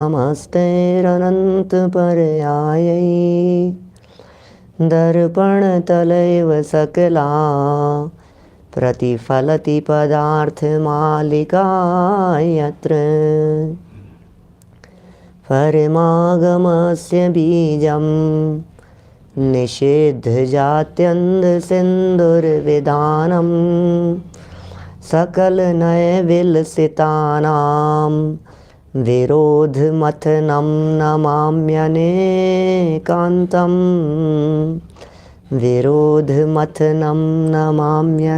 नमस्तेरनन्तपर्यायै दर्पणतलैव सकला प्रतिफलति पदार्थमालिका यत्र परमागमस्य बीजं निषिद्धजात्यन्धसिन्दुर्विधानं सकलनयविलसितानां विरोधमथनं नमाम्यनेकान्तं विरोधमथनं नमाम्यनेकान्तम्।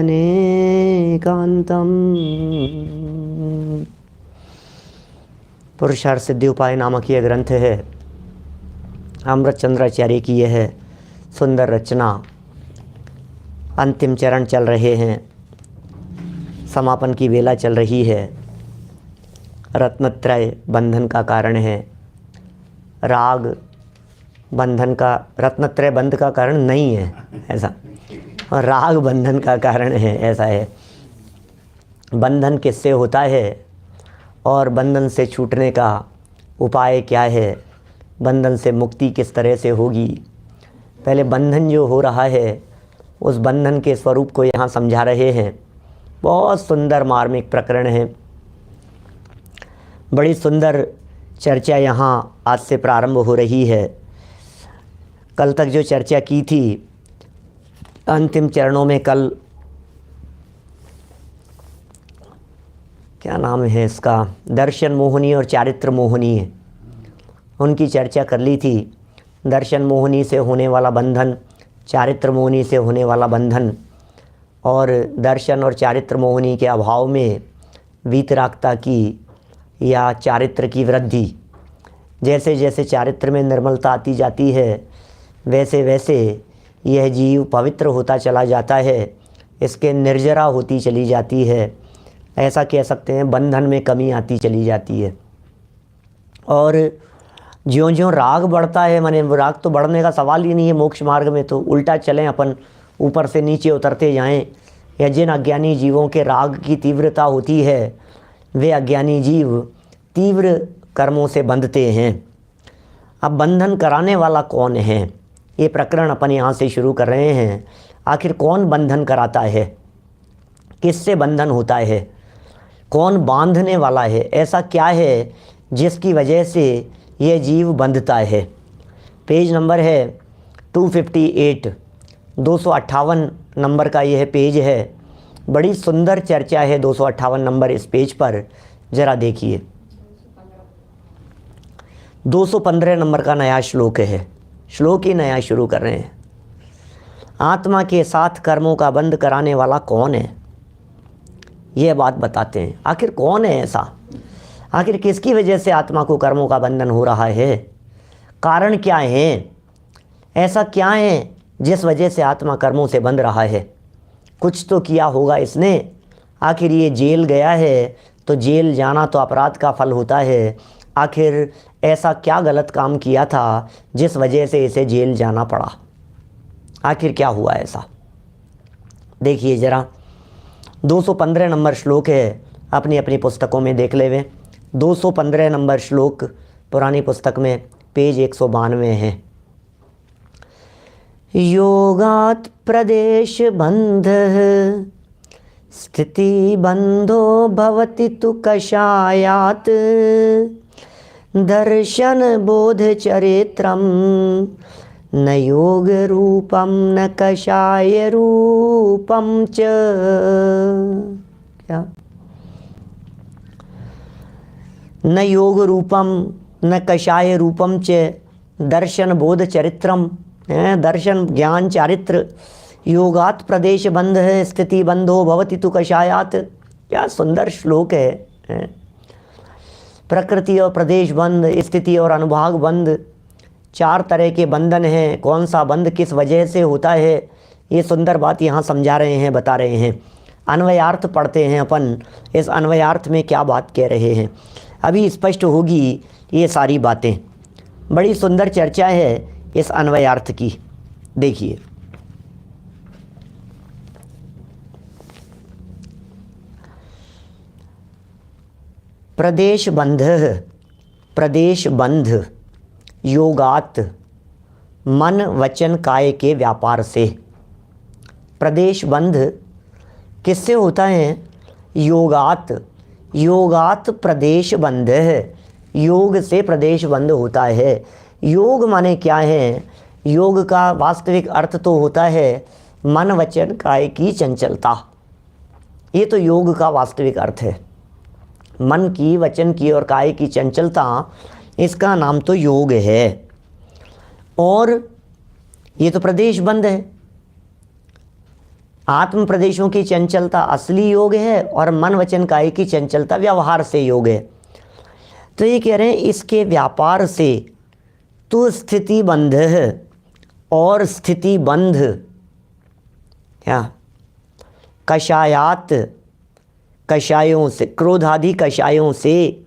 पुरुषार्थ सिद्धि उपाय नामक यह ग्रंथ है। अमृतचंद्राचार्य की यह सुंदर रचना। अंतिम चरण चल रहे हैं, समापन की वेला चल रही है। रत्नत्रय बंधन का कारण है। राग बंधन का, रत्नत्रय बंध का कारण नहीं है ऐसा, और राग बंधन का कारण है ऐसा है। बंधन किससे होता है और बंधन से छूटने का उपाय क्या है, बंधन से मुक्ति किस तरह से होगी। पहले बंधन जो हो रहा है उस बंधन के स्वरूप को यहाँ समझा रहे हैं। बहुत सुंदर मार्मिक प्रकरण है, बड़ी सुंदर चर्चा यहाँ आज से प्रारंभ हो रही है। कल तक जो चर्चा की थी अंतिम चरणों में, कल क्या नाम है इसका, दर्शन मोहिनी और चारित्र मोहिनी, उनकी चर्चा कर ली थी। दर्शन मोहिनी से होने वाला बंधन, चारित्र मोहिनी से होने वाला बंधन, और दर्शन और चारित्र मोहिनी के अभाव में वीतरागता की या चारित्र की वृद्धि। जैसे जैसे चारित्र में निर्मलता आती जाती है वैसे वैसे यह जीव पवित्र होता चला जाता है, इसके निर्जरा होती चली जाती है। ऐसा कह सकते हैं बंधन में कमी आती चली जाती है। और ज्यों ज्यों राग बढ़ता है, माने राग तो बढ़ने का सवाल ही नहीं है मोक्ष मार्ग में, तो उल्टा चलें अपन, ऊपर से नीचे उतरते जाएं। या जिन अज्ञानी जीवों के राग की तीव्रता होती है वे अज्ञानी जीव तीव्र कर्मों से बंधते हैं। अब बंधन कराने वाला कौन है, ये प्रकरण अपन यहाँ से शुरू कर रहे हैं। आखिर कौन बंधन कराता है, किससे बंधन होता है, कौन बांधने वाला है, ऐसा क्या है जिसकी वजह से यह जीव बंधता है। पेज नंबर है 258, 258 नंबर का यह पेज है। बड़ी सुंदर चर्चा है 258 नंबर इस पेज पर, जरा देखिए। 215 नंबर का नया श्लोक है, श्लोक ही नया शुरू कर रहे हैं। आत्मा के साथ कर्मों का बंध कराने वाला कौन है, यह बात बताते हैं। आखिर कौन है ऐसा, आखिर किसकी वजह से आत्मा को कर्मों का बंधन हो रहा है, कारण क्या है, ऐसा क्या है जिस वजह से आत्मा कर्मों से बंध रहा है। कुछ तो किया होगा इसने, आखिर ये जेल गया है तो जेल जाना तो अपराध का फल होता है। आखिर ऐसा क्या गलत काम किया था जिस वजह से इसे जेल जाना पड़ा, आखिर क्या हुआ ऐसा। देखिए जरा, 215 नंबर श्लोक है, अपनी अपनी पुस्तकों में देख लेवे। 215 नंबर श्लोक पुरानी पुस्तक में पेज 192 है। योगात् प्रदेश बंध स्थिति बंधो भवति तु कषायात् दर्शन बोध चरित्रम न योग रूपम न कषाय रूपम च। क्या, न योग रूपम न कषाय रूपम च दर्शन बोध चरित्रम, दर्शन ज्ञान चारित्र। योगात् प्रदेश बंध है स्थिति बंधो भवति तु कषायात। क्या सुंदर श्लोक है। प्रकृति और प्रदेश बंध, स्थिति और अनुभाग बंध, चार तरह के बंधन हैं। कौन सा बंध किस वजह से होता है, ये सुंदर बात यहाँ समझा रहे हैं, बता रहे हैं। अन्वयार्थ पढ़ते हैं अपन, इस अन्वयार्थ में क्या बात कह रहे हैं अभी स्पष्ट होगी ये सारी बातें। बड़ी सुंदर चर्चा है इस अन्वयार्थ की। देखिए, प्रदेश बंध, प्रदेश बंध योगात मन वचन काय के व्यापार से। प्रदेश बंध किससे होता है? योगात। योगात प्रदेश बंध है, योग से प्रदेश बंध होता है। योग माने क्या है? योग का वास्तविक अर्थ तो होता है मन वचन काय की चंचलता। ये तो योग का वास्तविक अर्थ है, मन की, वचन की और काय की चंचलता, इसका नाम तो योग है। और ये तो प्रदेश बंध है। आत्म प्रदेशों की चंचलता असली योग है और मन वचन काय की चंचलता व्यवहार से योग है। तो ये कह रहे हैं इसके व्यापार से तो स्थिति बंध है और स्थिति बंध क्या? कषायात, कषायों से, क्रोधादि कषायों से,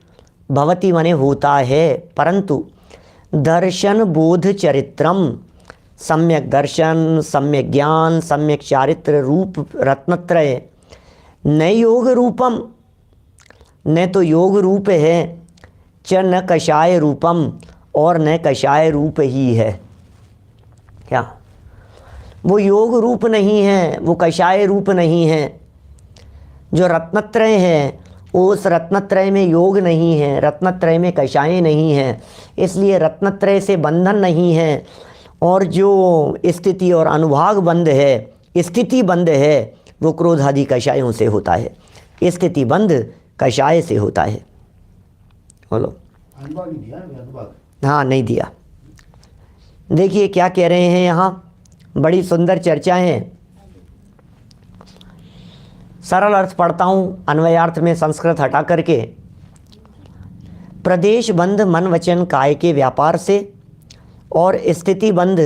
भवति माने होता है, परंतु दर्शन बोध चरित्रम, सम्यक दर्शन, सम्यक ज्ञान, सम्यक चारित्र रूप रत्नत्रय, न योग रूपम, न तो योग रूप है, च न कषाय रूपम, और न कषाय रूप ही है। क्या? वो योग रूप नहीं है, वो कषाय रूप नहीं है। जो रत्नत्रय है उस रत्नत्रय में योग नहीं है, रत्नत्रय में कषाय नहीं है, इसलिए रत्नत्रय से बंधन नहीं है। और जो स्थिति और अनुभाग बंध है, स्थिति बंध है, वो क्रोध आदि कषायों से होता है। स्थिति बंध कषाय से होता है। बोलो। हाँ, नहीं दिया। देखिए क्या कह रहे हैं यहाँ, बड़ी सुंदर चर्चा है। सरल अर्थ पढ़ता हूँ, अन्वयार्थ में संस्कृत हटा करके। प्रदेश बंध मन वचन काय के व्यापार से और स्थिति बंध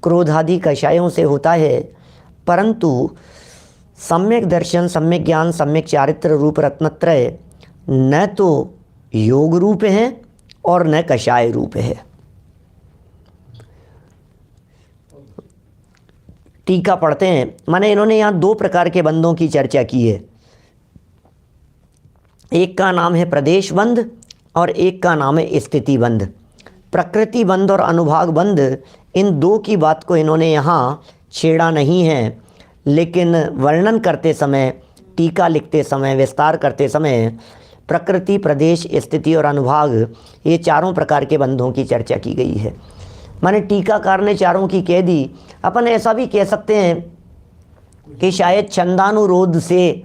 क्रोधादि कषायों से होता है, परंतु सम्यक दर्शन, सम्यक ज्ञान, सम्यक चारित्र रूप रत्नत्रय न तो योग रूप है और न कषाय रूप है। टीका पढ़ते हैं। माने इन्होंने यहाँ दो प्रकार के बंधों की चर्चा की है। एक का नाम है प्रदेश बंध और एक का नाम है स्थिति बंध। प्रकृति बंध और अनुभाग बंध, इन दो की बात को इन्होंने यहाँ छेड़ा नहीं है, लेकिन वर्णन करते समय, टीका लिखते समय, विस्तार करते समय प्रकृति, प्रदेश, स्थिति और अनुभाग, ये चारों प्रकार के बंधों की चर्चा की गई है। माने टीकाकार ने चारों की कह दी। अपन ऐसा भी कह सकते हैं कि शायद छंदानुरोध से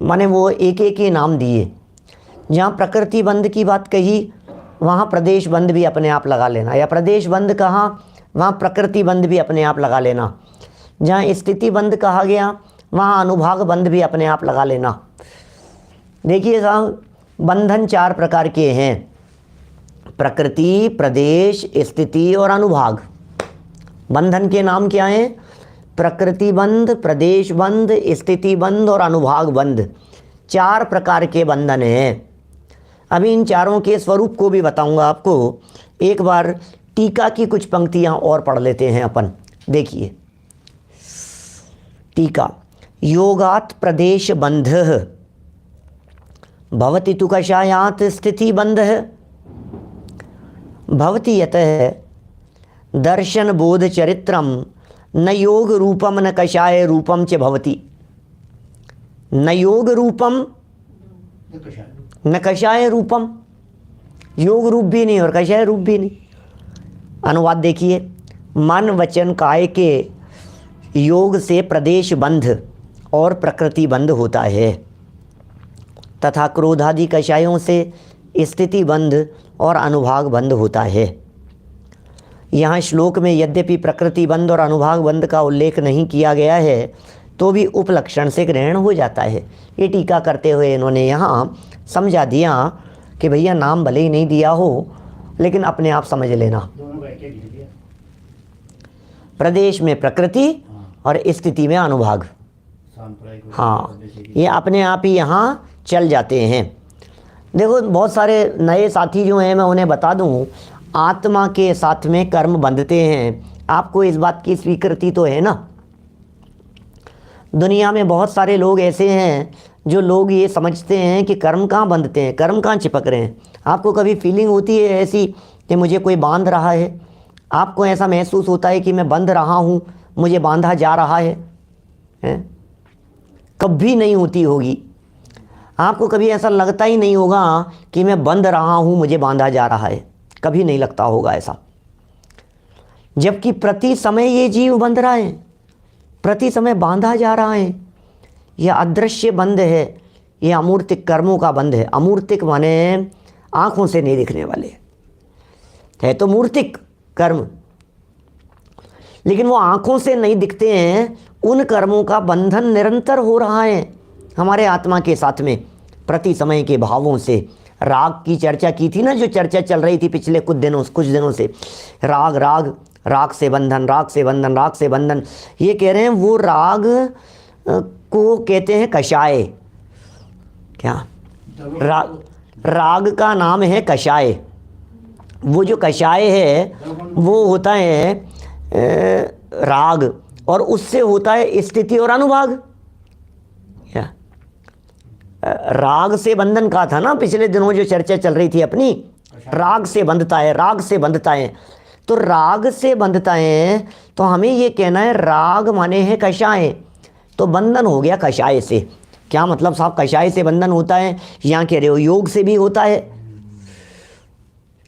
माने वो एक एक ही नाम दिए। जहाँ प्रकृति बंध की बात कही वहाँ प्रदेश बंध भी अपने आप लगा लेना, या प्रदेश बंध कहा वहाँ प्रकृति बंध भी अपने आप लगा लेना। जहाँ स्थिति बंध कहा गया वहाँ अनुभाग बंध भी अपने आप लगा लेना। देखिए साहब, बंधन चार प्रकार के हैं: प्रकृति, प्रदेश, स्थिति और अनुभाग। बंधन के नाम क्या हैं? प्रकृति बंध, प्रदेश बंध, स्थिति बंध और अनुभाग बंध। चार प्रकार के बंधन हैं। अभी इन चारों के स्वरूप को भी बताऊंगा आपको। एक बार टीका की कुछ पंक्तियां और पढ़ लेते हैं अपन। देखिए टीका। योगात प्रदेश बंध भवति तु कषायात स्थिति बंध भवति यतः दर्शन बोध चरित्रम न योग रूपम न कषाय रूपम च भवति। न योग रूपम न कषाय रूपम, योग रूप भी नहीं और कषाय रूप भी नहीं। अनुवाद देखिए। मन वचन काय के योग से प्रदेश बंध और प्रकृति बंध होता है, तथा क्रोधादि कषायों से स्थिति बंध और अनुभाग बंध होता है। यहाँ श्लोक में यद्यपि प्रकृति बंध और अनुभाग बंध का उल्लेख नहीं किया गया है, तो भी उपलक्षण से ग्रहण हो जाता है। ये टीका करते हुए इन्होंने यहाँ समझा दिया कि भैया नाम भले ही नहीं दिया हो, लेकिन अपने आप समझ लेना। प्रदेश में प्रकृति और स्थिति में अनुभाग। हाँ, ये अपने आप ही यहाँ चल जाते हैं। देखो बहुत सारे नए साथी जो हैं, मैं उन्हें बता दूं, आत्मा के साथ में कर्म बंधते हैं। आपको इस बात की स्वीकृति तो है ना। दुनिया में बहुत सारे लोग ऐसे हैं जो लोग ये समझते हैं कि कर्म कहाँ बंधते हैं, कर्म कहाँ चिपक रहे हैं। आपको कभी फीलिंग होती है ऐसी कि मुझे कोई बांध रहा है? आपको ऐसा महसूस होता है कि मैं बंध रहा हूँ, मुझे बांधा जा रहा है? कभी नहीं होती होगी। आपको कभी ऐसा लगता ही नहीं होगा कि मैं बंध रहा हूँ, मुझे बांधा जा रहा है। कभी नहीं लगता होगा ऐसा। जबकि प्रति समय ये जीव बंध रहा है, प्रति समय बांधा जा रहा है। यह अदृश्य बंध है, यह अमूर्तिक कर्मों का बंध है। अमूर्तिक माने आँखों से नहीं दिखने वाले, है तो मूर्तिक कर्म, लेकिन वो आँखों से नहीं दिखते हैं। उन कर्मों का बंधन निरंतर हो रहा है हमारे आत्मा के साथ में, प्रति समय के भावों से। राग की चर्चा की थी ना, जो चर्चा चल रही थी पिछले कुछ दिनों से, राग राग राग से बंधन, राग से बंधन, राग से बंधन। ये कह रहे हैं वो राग को कहते हैं कषाय। क्या? राग का नाम है कषाय। वो जो कषाय है वो होता है राग, और उससे होता है स्थिति और अनुभाग। क्या? राग से बंधन का था ना पिछले दिनों जो चर्चा चल रही थी अपनी, राग से बंधता है, राग से बंधता है। तो राग से बंधता है, तो हमें ये कहना है राग माने है कषाय, तो बंधन हो गया कषाय से। क्या मतलब साहब कषाय से बंधन होता है? यहाँ कह रहे हो योग से भी होता है।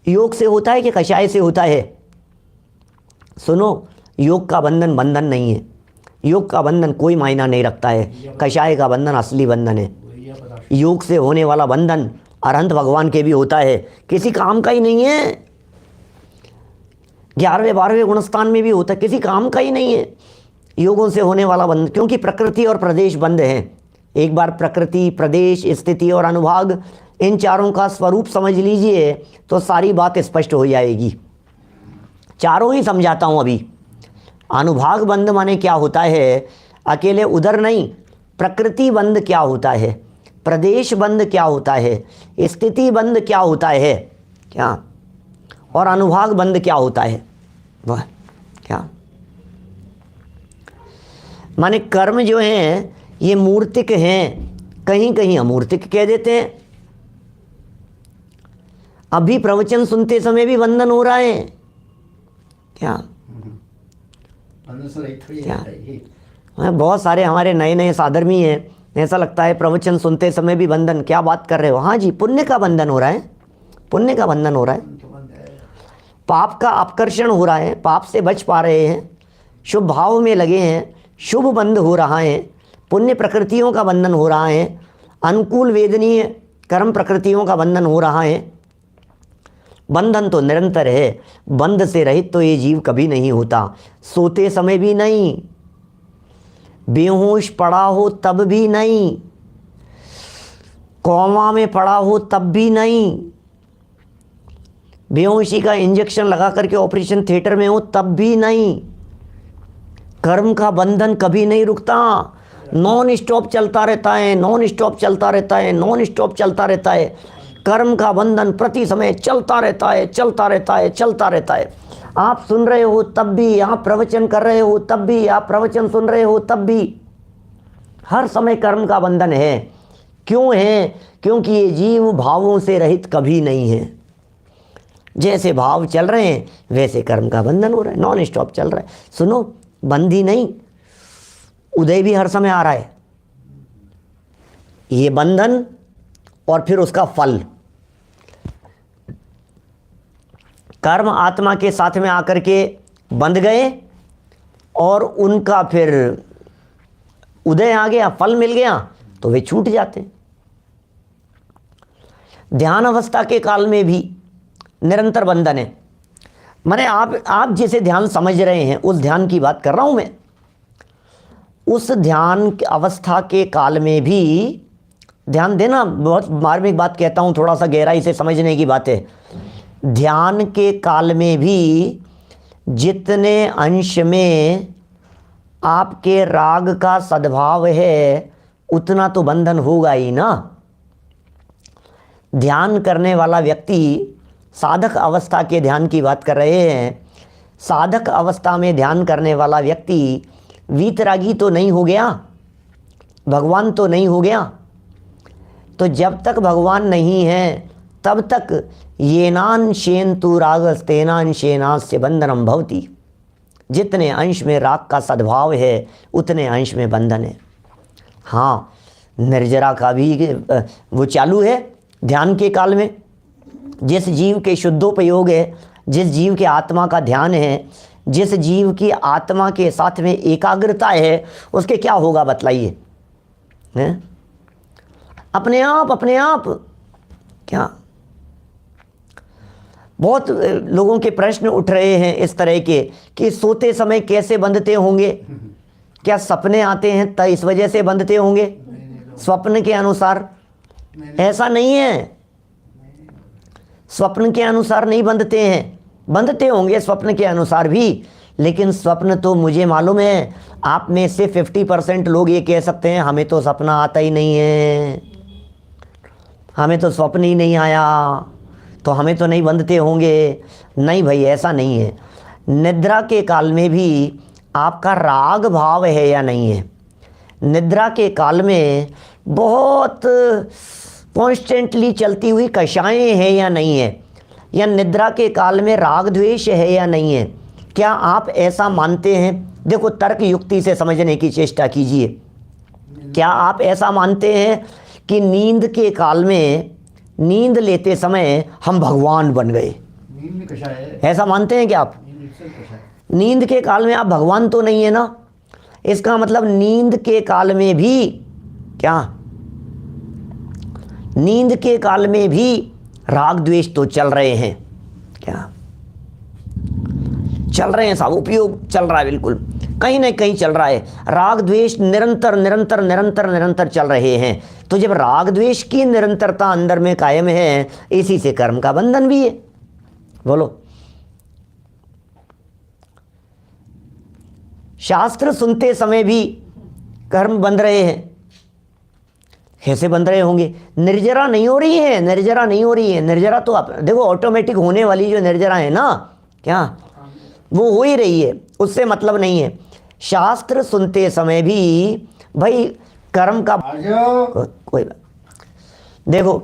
योग से होता है कि कषाय से होता है? सुनो, योग का बंधन बंधन नहीं है। योग का बंधन कोई मायना नहीं रखता है। कषाय का बंधन असली बंधन है। योग से होने वाला बंधन अरहंत भगवान के भी होता है, किसी काम का ही नहीं है। 11वें 12वें गुणस्थान में भी होता है, किसी काम का ही नहीं है योगों से होने वाला बंधन, क्योंकि प्रकृति और प्रदेश बंध है। एक बार प्रकृति, प्रदेश, स्थिति और अनुभाग, इन चारों का स्वरूप समझ लीजिए तो सारी बात स्पष्ट हो जाएगी। चारों ही समझाता हूँ अभी। अनुभाग बंध माने क्या होता है? अकेले उधर नहीं, प्रकृति बंध क्या होता है, प्रदेश बंध क्या होता है, स्थिति बंध क्या होता है, क्या, और अनुभाग बंध क्या होता है। वह क्या माने कर्म जो हैं ये मूर्तिक हैं, कहीं कहीं अमूर्तिक कह देते हैं। अभी प्रवचन सुनते समय भी बंधन हो रहा है। क्या? क्या? बहुत सारे हमारे नए नए साधर्मी हैं, ऐसा लगता है प्रवचन सुनते समय भी बंधन। क्या बात कर रहे हो? हाँ जी, पुण्य का बंधन हो रहा है, पुण्य का बंधन हो रहा है। पाप का अपकर्षण हो रहा है, पाप से बच पा रहे हैं, शुभ भाव में लगे हैं, शुभ बंध हो रहा है, पुण्य प्रकृतियों का बंधन हो रहा है, अनुकूल वेदनीय कर्म प्रकृतियों का बंधन हो रहा है। बंधन तो निरंतर है, बंध से रहित तो ये जीव कभी नहीं होता। सोते समय भी नहीं, बेहोश पड़ा हो तब भी नहीं, कोमा में पड़ा हो तब भी नहीं, बेहोशी का इंजेक्शन लगा करके ऑपरेशन थिएटर में हो तब भी नहीं। कर्म का बंधन कभी नहीं रुकता, नॉन स्टॉप चलता रहता है, नॉन स्टॉप चलता रहता है, नॉन स्टॉप चलता रहता है। कर्म का बंधन प्रति समय चलता रहता है, चलता रहता है, चलता रहता है। आप सुन रहे हो तब भी, आप प्रवचन कर रहे हो तब भी, आप प्रवचन सुन रहे हो तब भी, हर समय कर्म का बंधन है। क्यों है? क्योंकि ये जीव भावों से रहित कभी नहीं है। जैसे भाव चल रहे हैं वैसे कर्म का बंधन हो रहा है, नॉन स्टॉप चल रहा है। सुनो, बंद ही नहीं, उदय भी हर समय आ रहा है। ये बंधन और फिर उसका फल। कर्म आत्मा के साथ में आकर के बंध गए और उनका फिर उदय आ गया, फल मिल गया तो वे छूट जाते। ध्यान अवस्था के काल में भी निरंतर बंधन है। माने आप जिसे ध्यान समझ रहे हैं उस ध्यान की बात कर रहा हूं मैं। उस ध्यान अवस्था के काल में भी ध्यान देना, बहुत मार्मिक बात कहता हूं, थोड़ा सा गहराई से समझने की बात है। ध्यान के काल में भी जितने अंश में आपके राग का सद्भाव है उतना तो बंधन होगा ही ना। ध्यान करने वाला व्यक्ति, साधक अवस्था के ध्यान की बात कर रहे हैं, साधक अवस्था में ध्यान करने वाला व्यक्ति वीतरागी तो नहीं हो गया, भगवान तो नहीं हो गया, तो जब तक भगवान नहीं है तब तक येनान शेन तु रागस तेनान शेनास्य बंधनम भवति। जितने अंश में राग का सद्भाव है उतने अंश में बंधन है। हाँ, निर्जरा का भी वो चालू है ध्यान के काल में। जिस जीव के शुद्धोपयोग है, जिस जीव के आत्मा का ध्यान है, जिस जीव की आत्मा के साथ में एकाग्रता है, उसके क्या होगा बतलाइए? हैं? अपने आप क्या? बहुत लोगों के प्रश्न उठ रहे हैं इस तरह के कि सोते समय कैसे बंधते होंगे? क्या सपने आते हैं तो इस वजह से बंधते होंगे स्वप्न के अनुसार? ऐसा नहीं है, स्वप्न के अनुसार नहीं बंधते हैं, बंधते होंगे स्वप्न के अनुसार भी, लेकिन स्वप्न तो मुझे मालूम है आप में से 50% लोग ये कह सकते हैं हमें तो सपना आता ही नहीं है, हमें तो स्वप्न ही नहीं आया, तो हमें तो नहीं बंधते होंगे। नहीं भाई, ऐसा नहीं है। निद्रा के काल में भी आपका राग भाव है या नहीं है? निद्रा के काल में बहुत कॉन्स्टेंटली चलती हुई कषाएं हैं या नहीं है? या निद्रा के काल में राग द्वेष है या नहीं है? क्या आप ऐसा मानते हैं? देखो, तर्क युक्ति से समझने की चेष्टा कीजिए। क्या आप ऐसा मानते हैं कि नींद के काल में, नींद लेते समय हम भगवान बन गए? ऐसा मानते हैं क्या आप? नींद के काल में आप भगवान तो नहीं है ना? इसका मतलब नींद के काल में भी क्या, नींद के काल में भी राग द्वेष तो चल रहे हैं। क्या चल रहे हैं साहब? उपयोग चल रहा है, बिल्कुल कहीं ना कहीं चल रहा है। राग द्वेष निरंतर निरंतर निरंतर निरंतर चल रहे हैं। तो जब राग द्वेष की निरंतरता अंदर में कायम है, इसी से कर्म का बंधन भी है। बोलो, शास्त्र सुनते समय भी कर्म बंध रहे हैं। कैसे बंध रहे होंगे? निर्जरा नहीं हो रही है, निर्जरा नहीं हो रही है। निर्जरा तो आप देखो, ऑटोमेटिक होने वाली जो निर्जरा है ना, क्या वो हो ही रही है, उससे मतलब नहीं है। शास्त्र सुनते समय भी भाई कर्म का कोई देखो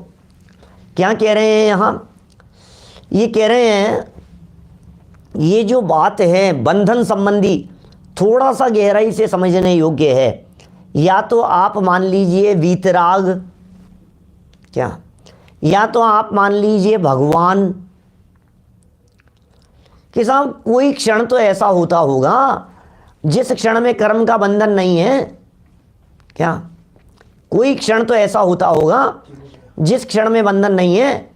क्या कह रहे हैं यहाँ, ये कह रहे हैं ये जो बात है बंधन संबंधी थोड़ा सा गहराई से समझने योग्य है। या तो आप मान लीजिए वीतराग, क्या, या तो आप मान लीजिए भगवान कि साहब कोई क्षण तो ऐसा होता होगा जिस क्षण में कर्म का बंधन नहीं है। क्या कोई क्षण तो ऐसा होता होगा जिस क्षण में बंधन नहीं है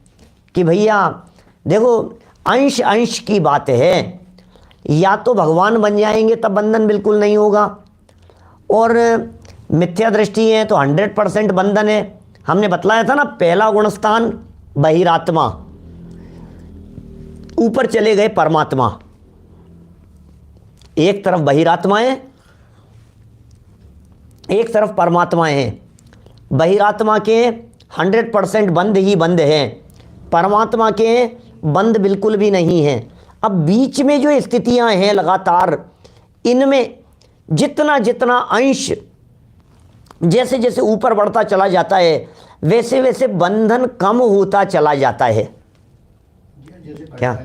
कि भैया देखो, अंश अंश की बात है। या तो भगवान बन जाएंगे तब बंधन बिल्कुल नहीं होगा, और मिथ्या दृष्टि है तो 100% बंधन है। हमने बतलाया था ना, पहला गुणस्थान बहिरात्मा, ऊपर चले गए परमात्मा। एक तरफ बहिरात्मा है, एक तरफ परमात्मा है। बहिरात्मा के 100% बंद ही बंद है, परमात्मा के बंद बिल्कुल भी नहीं है। अब बीच में जो स्थितियां हैं लगातार, इनमें जितना जितना अंश जैसे जैसे ऊपर बढ़ता चला जाता है, वैसे वैसे बंधन कम होता चला जाता है। क्या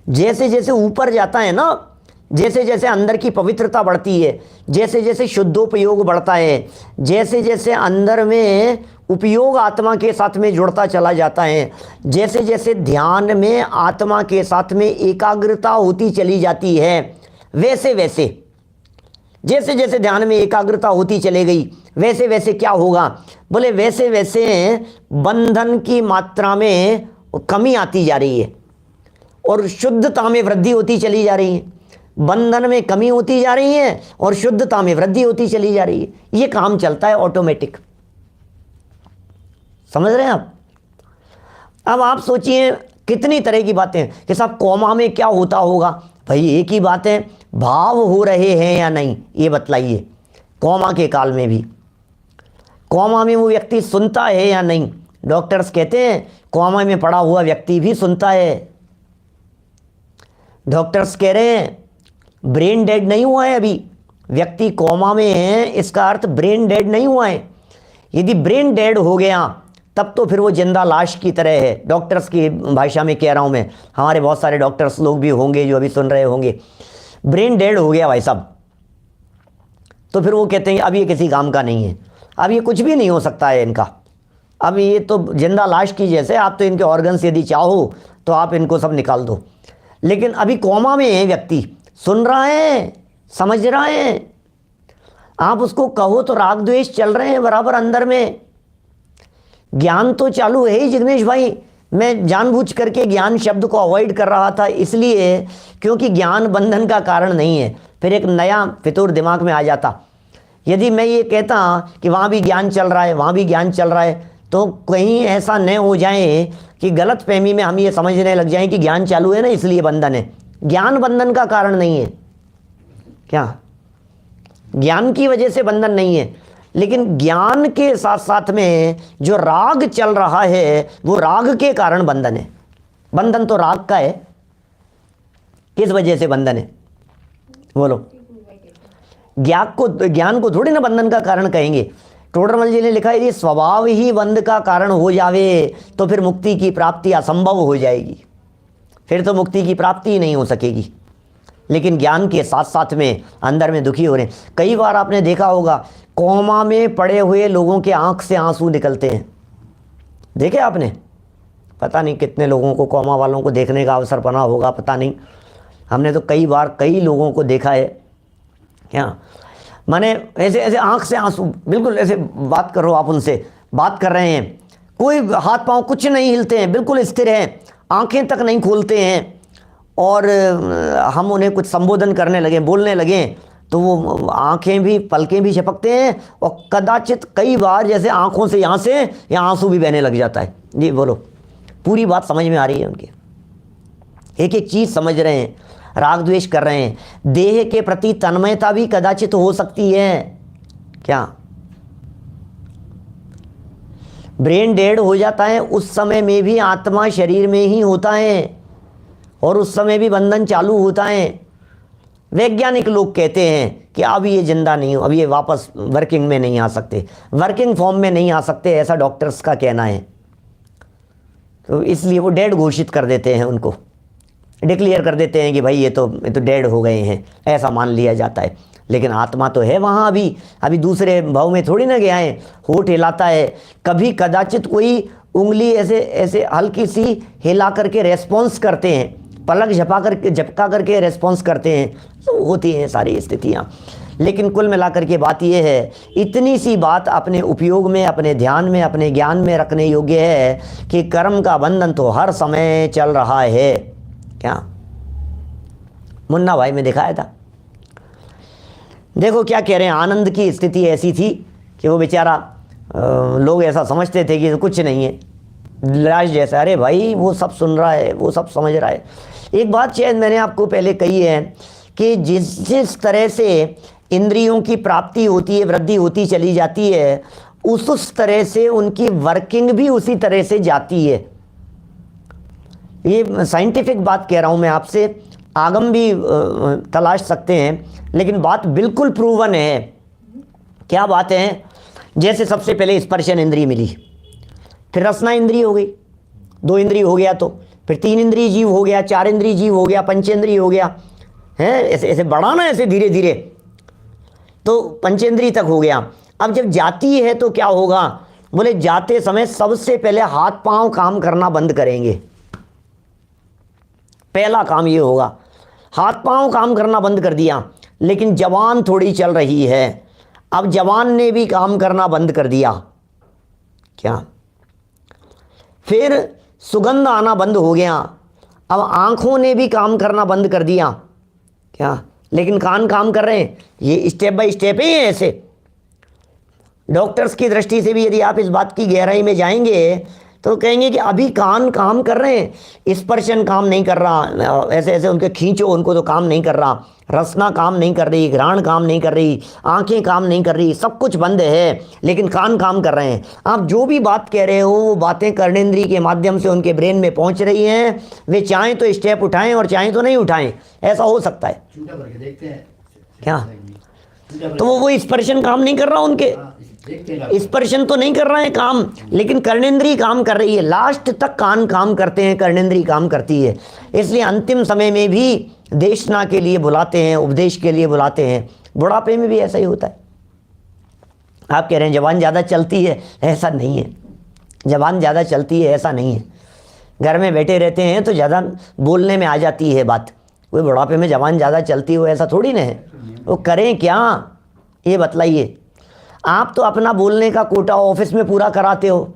जैसे जैसे ऊपर जाता है ना, जैसे जैसे अंदर की पवित्रता बढ़ती है, जैसे जैसे शुद्धोपयोग बढ़ता है, जैसे जैसे अंदर में उपयोग आत्मा के साथ में जुड़ता चला जाता है, जैसे जैसे ध्यान में आत्मा के साथ में एकाग्रता होती चली जाती है, वैसे वैसे जैसे जैसे ध्यान में एकाग्रता होती चले गई, वैसे वैसे क्या होगा? बोले वैसे वैसे बंधन की मात्रा में कमी आती जा रही है और शुद्धता में वृद्धि होती चली जा रही है। बंधन में कमी होती जा रही है और शुद्धता में वृद्धि होती चली जा रही है। ये काम चलता है ऑटोमेटिक। समझ रहे हैं आप? अब आप सोचिए कितनी तरह की बातें कि साहब कोमा में क्या होता होगा। भाई एक ही बात है, भाव हो रहे हैं या नहीं ये बतलाइए। कोमा के काल में भी, कोमा में वो व्यक्ति सुनता है या नहीं? डॉक्टर्स कहते हैं कोमा में पड़ा हुआ व्यक्ति भी सुनता है। डॉक्टर्स कह रहे हैं ब्रेन डेड नहीं हुआ है अभी, व्यक्ति कोमा में है, इसका अर्थ ब्रेन डेड नहीं हुआ है। यदि ब्रेन डेड हो गया तब तो फिर वो जिंदा लाश की तरह है। डॉक्टर्स की भाषा में कह रहा हूँ मैं, हमारे बहुत सारे डॉक्टर्स लोग भी होंगे जो अभी सुन रहे होंगे, ब्रेन डेड हो गया भाई साहब, तो फिर वो कहते हैं अब ये किसी काम का नहीं है, अब ये कुछ भी नहीं हो सकता है इनका, अब ये तो जिंदा लाश की जैसे, आप तो इनके ऑर्गन्स यदि चाहो तो आप इनको सब निकाल दो। लेकिन अभी कोमा में है व्यक्ति, सुन रहा है, समझ रहा है, आप उसको कहो तो राग द्वेष चल रहे हैं बराबर अंदर में, ज्ञान तो चालू है ही। जिग्नेश भाई, मैं जानबूझ करके ज्ञान शब्द को अवॉइड कर रहा था इसलिए क्योंकि ज्ञान बंधन का कारण नहीं है, फिर एक नया फितूर दिमाग में आ जाता। यदि मैं ये कहता कि वहाँ भी ज्ञान चल रहा है, वहाँ भी ज्ञान चल रहा है, तो कहीं ऐसा न हो जाए कि गलत फहमी में हम ये समझने लग जाएं कि ज्ञान चालू है ना इसलिए बंधन है। ज्ञान बंधन का कारण नहीं है, क्या ज्ञान की वजह से बंधन नहीं है, लेकिन ज्ञान के साथ साथ में जो राग चल रहा है वो राग के कारण बंधन है। बंधन तो राग का है, किस वजह से बंधन है बोलो? ज्ञान को थोड़ी ना बंधन का कारण कहेंगे। टोडरमल जी ने लिखा है यदि स्वभाव ही बंध का कारण हो जावे तो फिर मुक्ति की प्राप्ति असंभव हो जाएगी, फिर तो मुक्ति की प्राप्ति ही नहीं हो सकेगी। लेकिन ज्ञान के साथ साथ में अंदर में दुखी हो रहे हैं। कई बार आपने देखा होगा कोमा में पड़े हुए लोगों के आंख से आंसू निकलते हैं, देखे आपने? पता नहीं कितने लोगों को, कोमा वालों को देखने का अवसर बना होगा, पता नहीं। हमने तो कई बार कई लोगों को देखा है, क्या माने ऐसे ऐसे आंख से आंसू, बिल्कुल ऐसे बात करो, आप उनसे बात कर रहे हैं, कोई हाथ पांव कुछ नहीं हिलते हैं, बिल्कुल स्थिर हैं, आंखें तक नहीं खोलते हैं, और हम उन्हें कुछ संबोधन करने लगे, बोलने लगे तो वो आंखें भी, पलकें भी झपकते हैं, और कदाचित कई बार जैसे आंखों से यहाँ से यहाँ आंसू भी बहने लग जाता है। जी बोलो, पूरी बात समझ में आ रही है उनकी, एक एक चीज़ समझ रहे हैं, राग द्वेष कर रहे हैं। देह के प्रति तन्मयता भी कदाचित हो सकती है, क्या ब्रेन डेड हो जाता है उस समय में भी आत्मा शरीर में ही होता है, और उस समय भी बंधन चालू होता है। वैज्ञानिक लोग कहते हैं कि अब ये जिंदा नहीं हो, अब ये वापस वर्किंग में नहीं आ सकते, वर्किंग फॉर्म में नहीं आ सकते, ऐसा डॉक्टर्स का कहना है। तो इसलिए वो डेड घोषित कर देते हैं, उनको डिक्लेयर कर देते हैं कि भाई ये तो डेड हो गए हैं, ऐसा मान लिया जाता है। लेकिन आत्मा तो है वहाँ, अभी दूसरे भाव में थोड़ी ना गया है। होठ हिलाता है, कभी कदाचित कोई उंगली ऐसे ऐसे हल्की सी हिला करके रेस्पॉन्स करते हैं, पलक झपका करके रेस्पॉन्स करते हैं, तो होती हैं सारी स्थितियाँ। लेकिन कुल मिलाकर के बात यह है, इतनी सी बात अपने उपयोग में, अपने ध्यान में, अपने ज्ञान में रखने योग्य है कि कर्म का बंधन तो हर समय चल रहा है। क्या मुन्ना भाई में दिखाया था, देखो क्या कह रहे हैं। आनंद की स्थिति ऐसी थी कि वो बेचारा, लोग ऐसा समझते थे कि कुछ नहीं है, लाश जैसा। अरे भाई वो सब सुन रहा है, वो सब समझ रहा है। एक बात शायद मैंने आपको पहले कही है कि जिस तरह से इंद्रियों की प्राप्ति होती है, वृद्धि होती चली जाती है, उस तरह से उनकी वर्किंग भी उसी तरह से जाती है। ये साइंटिफिक बात कह रहा हूँ मैं आपसे, आगम भी तलाश सकते हैं, लेकिन बात बिल्कुल प्रूवन है। क्या बात है? जैसे सबसे पहले स्पर्शन इंद्रिय मिली, फिर रसना इंद्रिय हो गई, 2 इंद्रिय हो गया, तो फिर 3 इंद्रिय जीव हो गया, 4 इंद्रिय जीव हो गया, पंचेंद्रिय हो गया, है ऐसे ऐसे बढ़ा ना, ऐसे धीरे धीरे तो पंचेंद्रिय तक हो गया। अब जब जाती है तो क्या होगा? बोले जाते समय सबसे पहले हाथ पांव काम करना बंद करेंगे। पहला काम ये होगा, हाथ पांव काम करना बंद कर दिया। लेकिन जवान थोड़ी चल रही है, अब जवान ने भी काम करना बंद कर दिया। क्या? फिर सुगंध आना बंद हो गया, अब आंखों ने भी काम करना बंद कर दिया। क्या? लेकिन कान काम कर रहे हैं। ये स्टेप बाय स्टेप ही है। ऐसे डॉक्टर्स की दृष्टि से भी यदि आप इस बात की गहराई में जाएंगे तो कहेंगे कि अभी कान काम कर रहे हैं, स्पर्शन काम नहीं कर रहा, ऐसे ऐसे उनके खींचो, उनको तो काम नहीं कर रहा, रसना काम नहीं कर रही, घ्राण काम नहीं कर रही, आंखें काम नहीं कर रही, सब कुछ बंद है, लेकिन कान काम कर रहे हैं। आप जो भी बात कह रहे हो वो बातें कर्णेंद्रिय के माध्यम से उनके ब्रेन में पहुंच रही हैं। वे चाहें तो स्टेप उठाएं और चाहें तो नहीं उठाएं, ऐसा हो सकता है। क्या? तो वो स्पर्शन काम नहीं कर रहा उनके, स्पर्शन तो नहीं कर रहे हैं काम, लेकिन कर्णेंद्रिय काम कर रही है, लास्ट तक कान काम करते हैं, कर्णेंद्रिय काम करती है। इसलिए अंतिम समय में भी देशना के लिए बुलाते हैं, उपदेश के लिए बुलाते हैं। बुढ़ापे में भी ऐसा ही होता है। आप कह रहे हैं जवान ज़्यादा चलती है, ऐसा नहीं है। जवान ज़्यादा चलती है ऐसा नहीं है। घर में बैठे रहते हैं तो ज़्यादा बोलने में आ जाती है बात। कोई बुढ़ापे में जवान ज़्यादा चलती हो ऐसा थोड़ी ना है। वो करें क्या, ये बतलाइए। आप तो अपना बोलने का कोटा ऑफिस में पूरा कराते हो।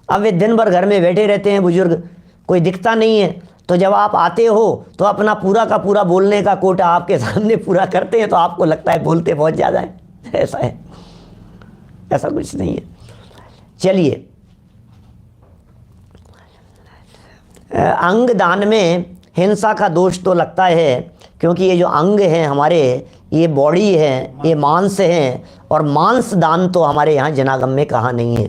अब वे दिन भर घर में बैठे रहते हैं बुजुर्ग, कोई दिखता नहीं है, तो जब आप आते हो तो अपना पूरा का पूरा बोलने का कोटा आपके सामने पूरा करते हैं, तो आपको लगता है बोलते बहुत ज़्यादा है। ऐसा है, ऐसा कुछ नहीं है। चलिए, अंग दान में हिंसा का दोष तो लगता है, क्योंकि ये जो अंग हैं हमारे, ये बॉडी है, ये मांस हैं, और मांस दान तो हमारे यहाँ जनागम में कहा नहीं है।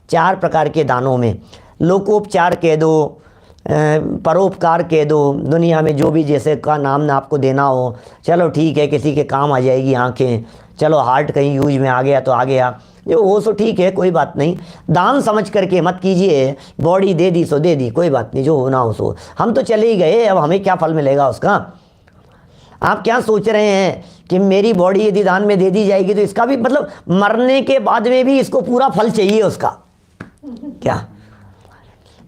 4 प्रकार के दानों में लोकोपचार कह दो, परोपकार कह दो, दुनिया में जो भी जैसे का नाम ना आपको देना हो, चलो ठीक है, किसी के काम आ जाएगी आंखें, चलो हार्ट कहीं यूज में आ गया तो आ गया, जो हो सो ठीक है, कोई बात नहीं। दान समझ करके मत कीजिए, बॉडी दे दी सो दे दी, कोई बात नहीं, जो होना हो सो। हम तो चले ही गए, अब हमें क्या फल मिलेगा उसका। आप क्या सोच रहे हैं कि मेरी बॉडी यदि दान में दे दी जाएगी तो इसका भी मतलब मरने के बाद में भी इसको पूरा फल चाहिए उसका क्या?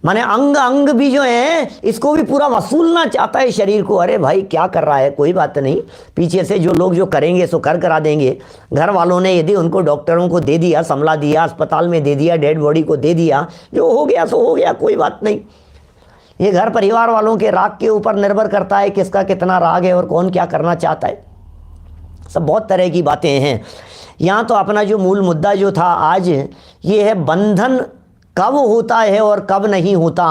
माने अंग अंग भी जो है इसको भी पूरा वसूलना चाहता है शरीर को। अरे भाई क्या कर रहा है, कोई बात नहीं, पीछे से जो लोग जो करेंगे सो करा देंगे। घर वालों ने यदि उनको डॉक्टरों को दे दिया, संभला दिया, अस्पताल में दे दिया, डेड बॉडी को दे दिया, जो हो गया सो हो गया, कोई बात नहीं। ये घर परिवार वालों के राग के ऊपर निर्भर करता है किसका कितना राग है और कौन क्या करना चाहता है। सब बहुत तरह की बातें हैं। यहाँ तो अपना जो मूल मुद्दा जो था आज, ये है बंधन कब होता है और कब नहीं होता।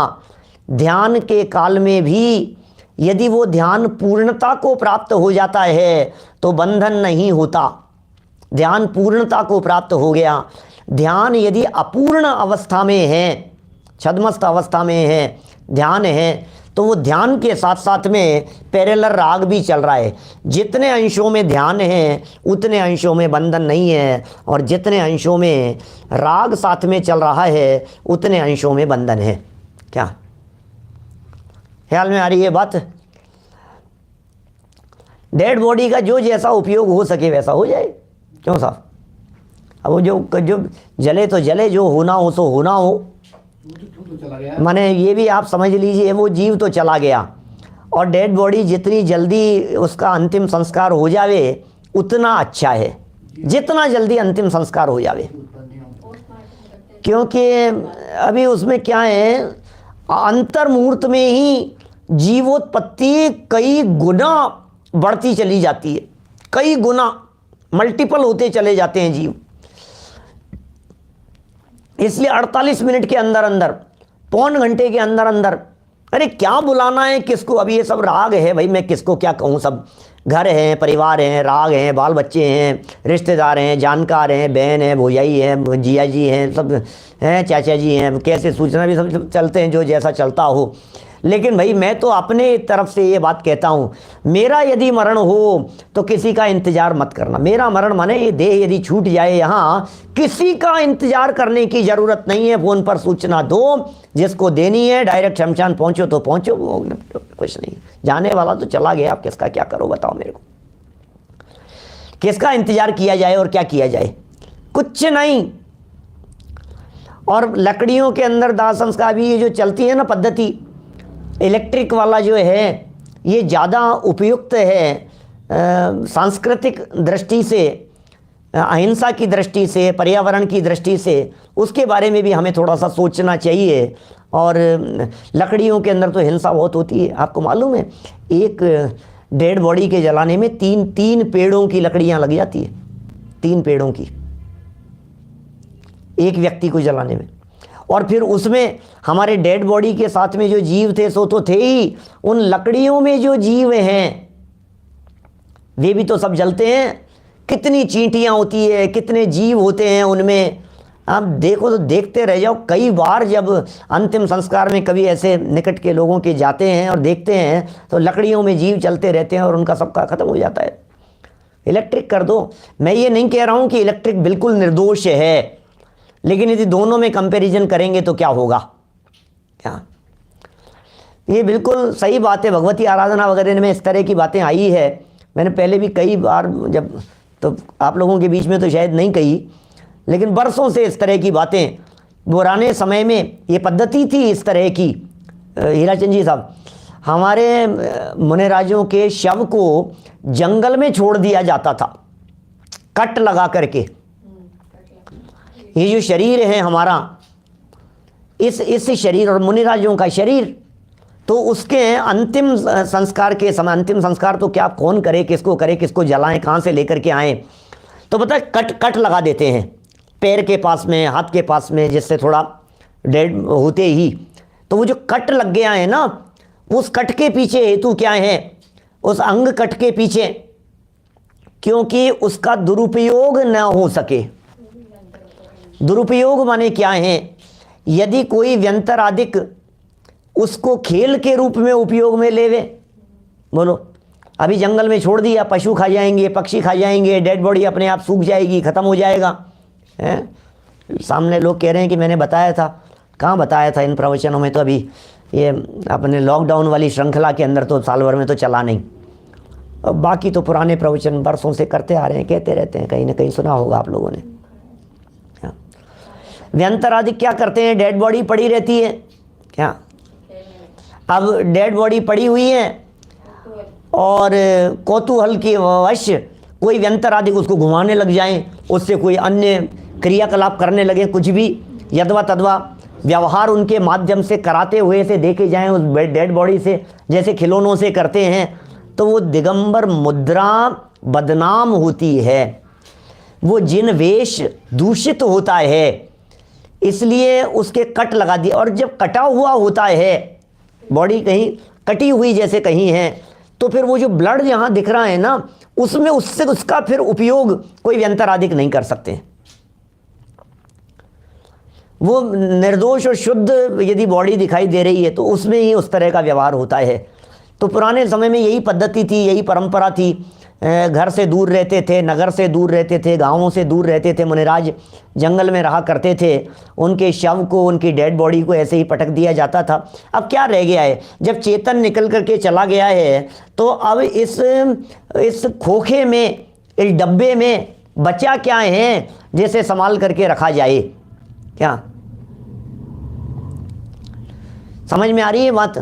ध्यान के काल में भी यदि वो ध्यान पूर्णता को प्राप्त हो जाता है तो बंधन नहीं होता। ध्यान पूर्णता को प्राप्त हो गया। ध्यान यदि अपूर्ण अवस्था में है, छद्मस्त अवस्था में है, ध्यान है, तो वो ध्यान के साथ साथ में पैरेलल राग भी चल रहा है। जितने अंशों में ध्यान है उतने अंशों में बंधन नहीं है, और जितने अंशों में राग साथ में चल रहा है उतने अंशों में बंधन है। क्या ख्याल में आ रही है बात? डेड बॉडी का जो जैसा उपयोग हो सके वैसा हो जाए, क्यों साहब? अब वो जो जले तो जले, जो होना हो सो होना हो। माने ये भी आप समझ लीजिए, वो जीव तो चला गया, और डेड बॉडी जितनी जल्दी उसका अंतिम संस्कार हो जावे उतना अच्छा है, जितना जल्दी अंतिम संस्कार हो जावे। क्योंकि अभी उसमें क्या है, अंतर मुहूर्त में ही जीवोत्पत्ति कई गुना बढ़ती चली जाती है, कई गुना मल्टीपल होते चले जाते हैं जीव। इसलिए 48 मिनट के अंदर अंदर, पौन घंटे के अंदर अंदर, अरे क्या बुलाना है किसको? अभी ये सब राग है भाई, मैं किसको क्या कहूँ। सब घर हैं, परिवार हैं, राग हैं, बाल बच्चे हैं, रिश्तेदार हैं, जानकार हैं, बहन है, भौजाई है, जिया जी हैं, सब हैं, चाचा जी हैं, कैसे सूचना भी सब चलते हैं, जो जैसा चलता हो। लेकिन भाई मैं तो अपने तरफ से ये बात कहता हूँ, मेरा यदि मरण हो तो किसी का इंतज़ार मत करना। मेरा मरण माने ये देह यदि छूट जाए, यहाँ किसी का इंतज़ार करने की ज़रूरत नहीं है। फ़ोन पर सूचना दो, जिसको देनी है डायरेक्ट शमशान पहुँचो तो पहुँचो, कुछ नहीं, जाने वाला तो चला गया, आप किसका क्या करो बताओ मेरे को। किसका इंतज़ार किया जाए और क्या किया जाए? कुछ नहीं। और लकड़ियों के अंदर दाह संस्कार भी ये जो चलती है ना पद्धति, इलेक्ट्रिक वाला जो है, ये ज़्यादा उपयुक्त है सांस्कृतिक दृष्टि से, अहिंसा की दृष्टि से, पर्यावरण की दृष्टि से। उसके बारे में भी हमें थोड़ा सा सोचना चाहिए। और लकड़ियों के अंदर तो हिंसा बहुत होती है। आपको मालूम है, एक डेड बॉडी के जलाने में तीन पेड़ों की लकड़ियाँ लग जाती है, 3 पेड़ों की, एक व्यक्ति को जलाने में। और फिर उसमें हमारे डेड बॉडी के साथ में जो जीव थे सो तो थे ही, उन लकड़ियों में जो जीव हैं वे भी तो सब जलते हैं। कितनी चींटियां होती है, कितने जीव होते हैं उनमें। आप देखो तो देखते रह जाओ। कई बार जब अंतिम संस्कार में कभी ऐसे निकट के लोगों के जाते हैं और देखते हैं तो लकड़ियों में जीव चलते रहते हैं और उनका सबका ख़त्म हो जाता है। इलेक्ट्रिक कर दो। मैं ये नहीं कह रहा हूँ कि इलेक्ट्रिक बिल्कुल निर्दोष है, लेकिन यदि दोनों में कंपैरिजन करेंगे तो क्या होगा? क्या ये बिल्कुल सही बात है। भगवती आराधना वगैरह में इस तरह की बातें आई है, मैंने पहले भी कई बार, जब तो आप लोगों के बीच में तो शायद नहीं कही, लेकिन बरसों से इस तरह की बातें, पुराने समय में ये पद्धति थी इस तरह की। हीराचंद जी साहब, हमारे मुनिराजों के शव को जंगल में छोड़ दिया जाता था कट लगा करके। ये जो शरीर है हमारा, इस शरीर और मुनिराजों का शरीर, तो उसके अंतिम संस्कार के समय, अंतिम संस्कार तो क्या कौन करे, किसको जलाएं, कहाँ से लेकर के आएँ, तो पता है कट लगा देते हैं पैर के पास में, हाथ के पास में, जिससे थोड़ा डेड होते ही, तो वो जो कट लग गया है ना, उस कट के पीछे हेतु क्या है, उस अंग कट के पीछे, क्योंकि उसका दुरुपयोग न हो सके। दुरुपयोग माने क्या है? यदि कोई व्यंतर आदिक उसको खेल के रूप में उपयोग में लेवे, बोलो अभी जंगल में छोड़ दिया, पशु खा जाएंगे, पक्षी खा जाएंगे, डेड बॉडी अपने आप सूख जाएगी, ख़त्म हो जाएगा हैं। सामने लोग कह रहे हैं कि मैंने बताया था, कहाँ बताया था इन प्रवचनों में, तो अभी ये अपने लॉकडाउन वाली श्रृंखला के अंदर तो साल भर में तो चला नहीं। अब बाकी तो पुराने प्रवचन बरसों से करते आ रहे हैं, कहते रहते हैं, कहीं ना कहीं सुना होगा आप लोगों ने। व्यंतर आदि क्या करते हैं? डेड बॉडी पड़ी रहती है क्या, अब डेड बॉडी पड़ी हुई है और कौतूहल के वश कोई व्यंतर आदि उसको घुमाने लग जाएं, उससे कोई अन्य क्रियाकलाप करने लगे, कुछ भी यदवा तदवा व्यवहार उनके माध्यम से कराते हुए से देखे जाएं उस डेड बॉडी से, जैसे खिलौनों से करते हैं, तो वो दिगंबर मुद्रा बदनाम होती है, वो जिन वेश दूषित होता है, इसलिए उसके कट लगा दिए। और जब कटा हुआ होता है, बॉडी कहीं कटी हुई जैसे कहीं है, तो फिर वो जो ब्लड यहाँ दिख रहा है ना, उसमें उससे उसका फिर उपयोग कोई व्यंतर आदि नहीं कर सकते। वो निर्दोष और शुद्ध यदि बॉडी दिखाई दे रही है तो उसमें ही उस तरह का व्यवहार होता है। तो पुराने समय में यही पद्धति थी, यही परंपरा थी। घर से दूर रहते थे, नगर से दूर रहते थे, गांवों से दूर रहते थे, मुनिराज जंगल में रहा करते थे, उनके शव को, उनकी डेड बॉडी को ऐसे ही पटक दिया जाता था। अब क्या रह गया है? जब चेतन निकल करके चला गया है, तो अब इस खोखे में, इस डब्बे में बचा क्या है जैसे संभाल करके रखा जाए? क्या समझ में आ रही है बात?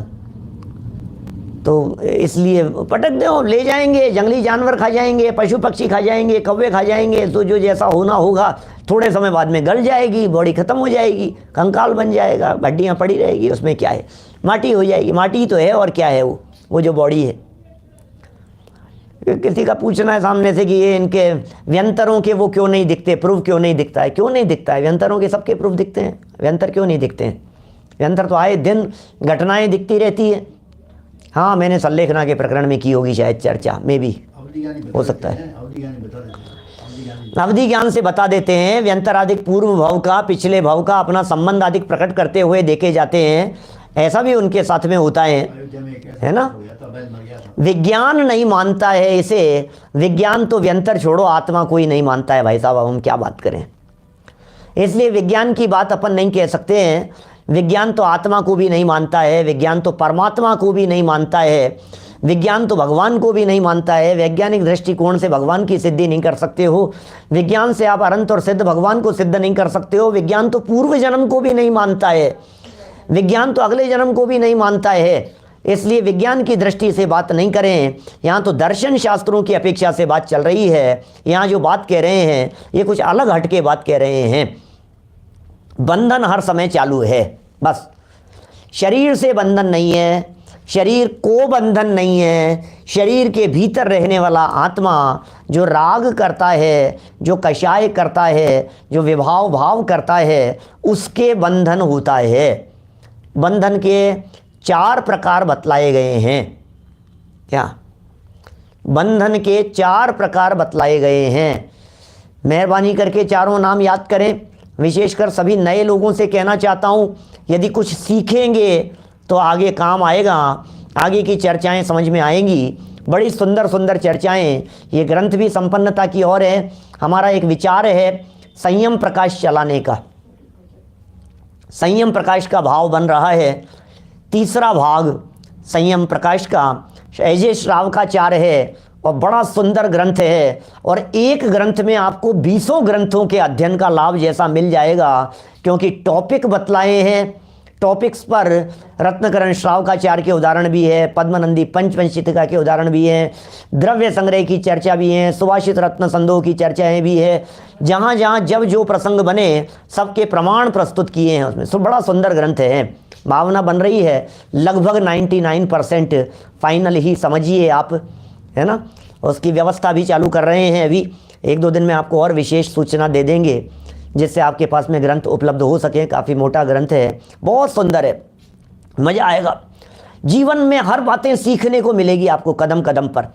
तो इसलिए पटक दो, ले जाएंगे, जंगली जानवर खा जाएंगे, पशु पक्षी खा जाएंगे, कौवे खा जाएंगे, तो जो जैसा होना होगा थोड़े समय बाद में गल जाएगी, बॉडी खत्म हो जाएगी, कंकाल बन जाएगा, हड्डियाँ पड़ी रहेगी, उसमें क्या है, माटी हो जाएगी। माटी तो है और क्या है वो जो बॉडी है। किसी का पूछना है सामने से कि ये इनके व्यंतरों के वो क्यों नहीं दिखते, प्रूफ क्यों नहीं दिखता है? क्यों नहीं दिखता है? व्यंतरों के सबके प्रूफ दिखते हैं, व्यंतर क्यों नहीं दिखते हैं? व्यंतर तो आए दिन घटनाएं दिखती रहती है। हाँ, मैंने सल्लेखना के प्रकरण में की होगी शायद चर्चा, में भी हो सकता है। अवधि ज्ञान से बता देते हैं, व्यंतर आदिक पूर्व भाव का, पिछले भाव का अपना संबंध आदिक प्रकट करते हुए देखे जाते हैं। ऐसा भी उनके साथ में होता है ना। विज्ञान नहीं मानता है इसे। विज्ञान तो व्यंतर छोड़ो, आत्मा कोई नहीं मानता है भाई साहब, हम क्या बात करें। इसलिए विज्ञान की बात अपन नहीं कह सकते हैं। विज्ञान तो आत्मा को भी नहीं मानता है, विज्ञान तो परमात्मा को भी नहीं मानता है, विज्ञान तो भगवान को भी नहीं मानता है। वैज्ञानिक दृष्टिकोण से भगवान की सिद्धि नहीं कर सकते हो, विज्ञान से आप अनंत और सिद्ध भगवान को सिद्ध नहीं कर सकते हो। विज्ञान तो पूर्व जन्म को भी नहीं मानता है, विज्ञान तो अगले जन्म को भी नहीं मानता है। इसलिए विज्ञान की दृष्टि से बात नहीं करें। यहाँ तो दर्शन शास्त्रों की अपेक्षा से बात चल रही है। यहाँ जो बात कह रहे हैं ये कुछ अलग हटके बात कह रहे हैं। बंधन हर समय चालू है, बस शरीर से बंधन नहीं है, शरीर को बंधन नहीं है। शरीर के भीतर रहने वाला आत्मा जो राग करता है, जो कषाय करता है, जो विभाव भाव करता है, उसके बंधन होता है। बंधन के 4 प्रकार बतलाए गए हैं। क्या? बंधन के 4 प्रकार बतलाए गए हैं। मेहरबानी करके चारों नाम याद करें। विशेषकर सभी नए लोगों से कहना चाहता हूँ, यदि कुछ सीखेंगे तो आगे काम आएगा, आगे की चर्चाएं समझ में आएंगी। बड़ी सुंदर सुंदर चर्चाएं। ये ग्रंथ भी संपन्नता की ओर है। हमारा एक विचार है संयम प्रकाश चलाने का, संयम प्रकाश का भाव बन रहा है। तीसरा भाग संयम प्रकाश का अजय श्रावकाचार्य है और बड़ा सुंदर ग्रंथ है। और एक ग्रंथ में आपको 20 ग्रंथों के अध्ययन का लाभ जैसा मिल जाएगा, क्योंकि टॉपिक बतलाए हैं। टॉपिक्स पर रत्नकरण श्रावकाचार्य के उदाहरण भी है, पद्मनंदी पंचपंचितिका के उदाहरण भी हैं, द्रव्य संग्रह की चर्चा भी है, सुभाषित रत्न संदोह की चर्चाएं भी है। जहाँ जहाँ जब जो प्रसंग बने सबके प्रमाण प्रस्तुत किए हैं उसमें। सो बड़ा सुंदर ग्रंथ है। भावना बन रही है लगभग 99% फाइनल ही समझिए आप, है ना। उसकी व्यवस्था भी चालू कर रहे हैं। अभी 1-2 दिन में आपको और विशेष सूचना दे देंगे जिससे आपके पास में ग्रंथ उपलब्ध हो सके। काफ़ी मोटा ग्रंथ है, बहुत सुंदर है, मज़ा आएगा। जीवन में हर बातें सीखने को मिलेगी आपको, कदम कदम पर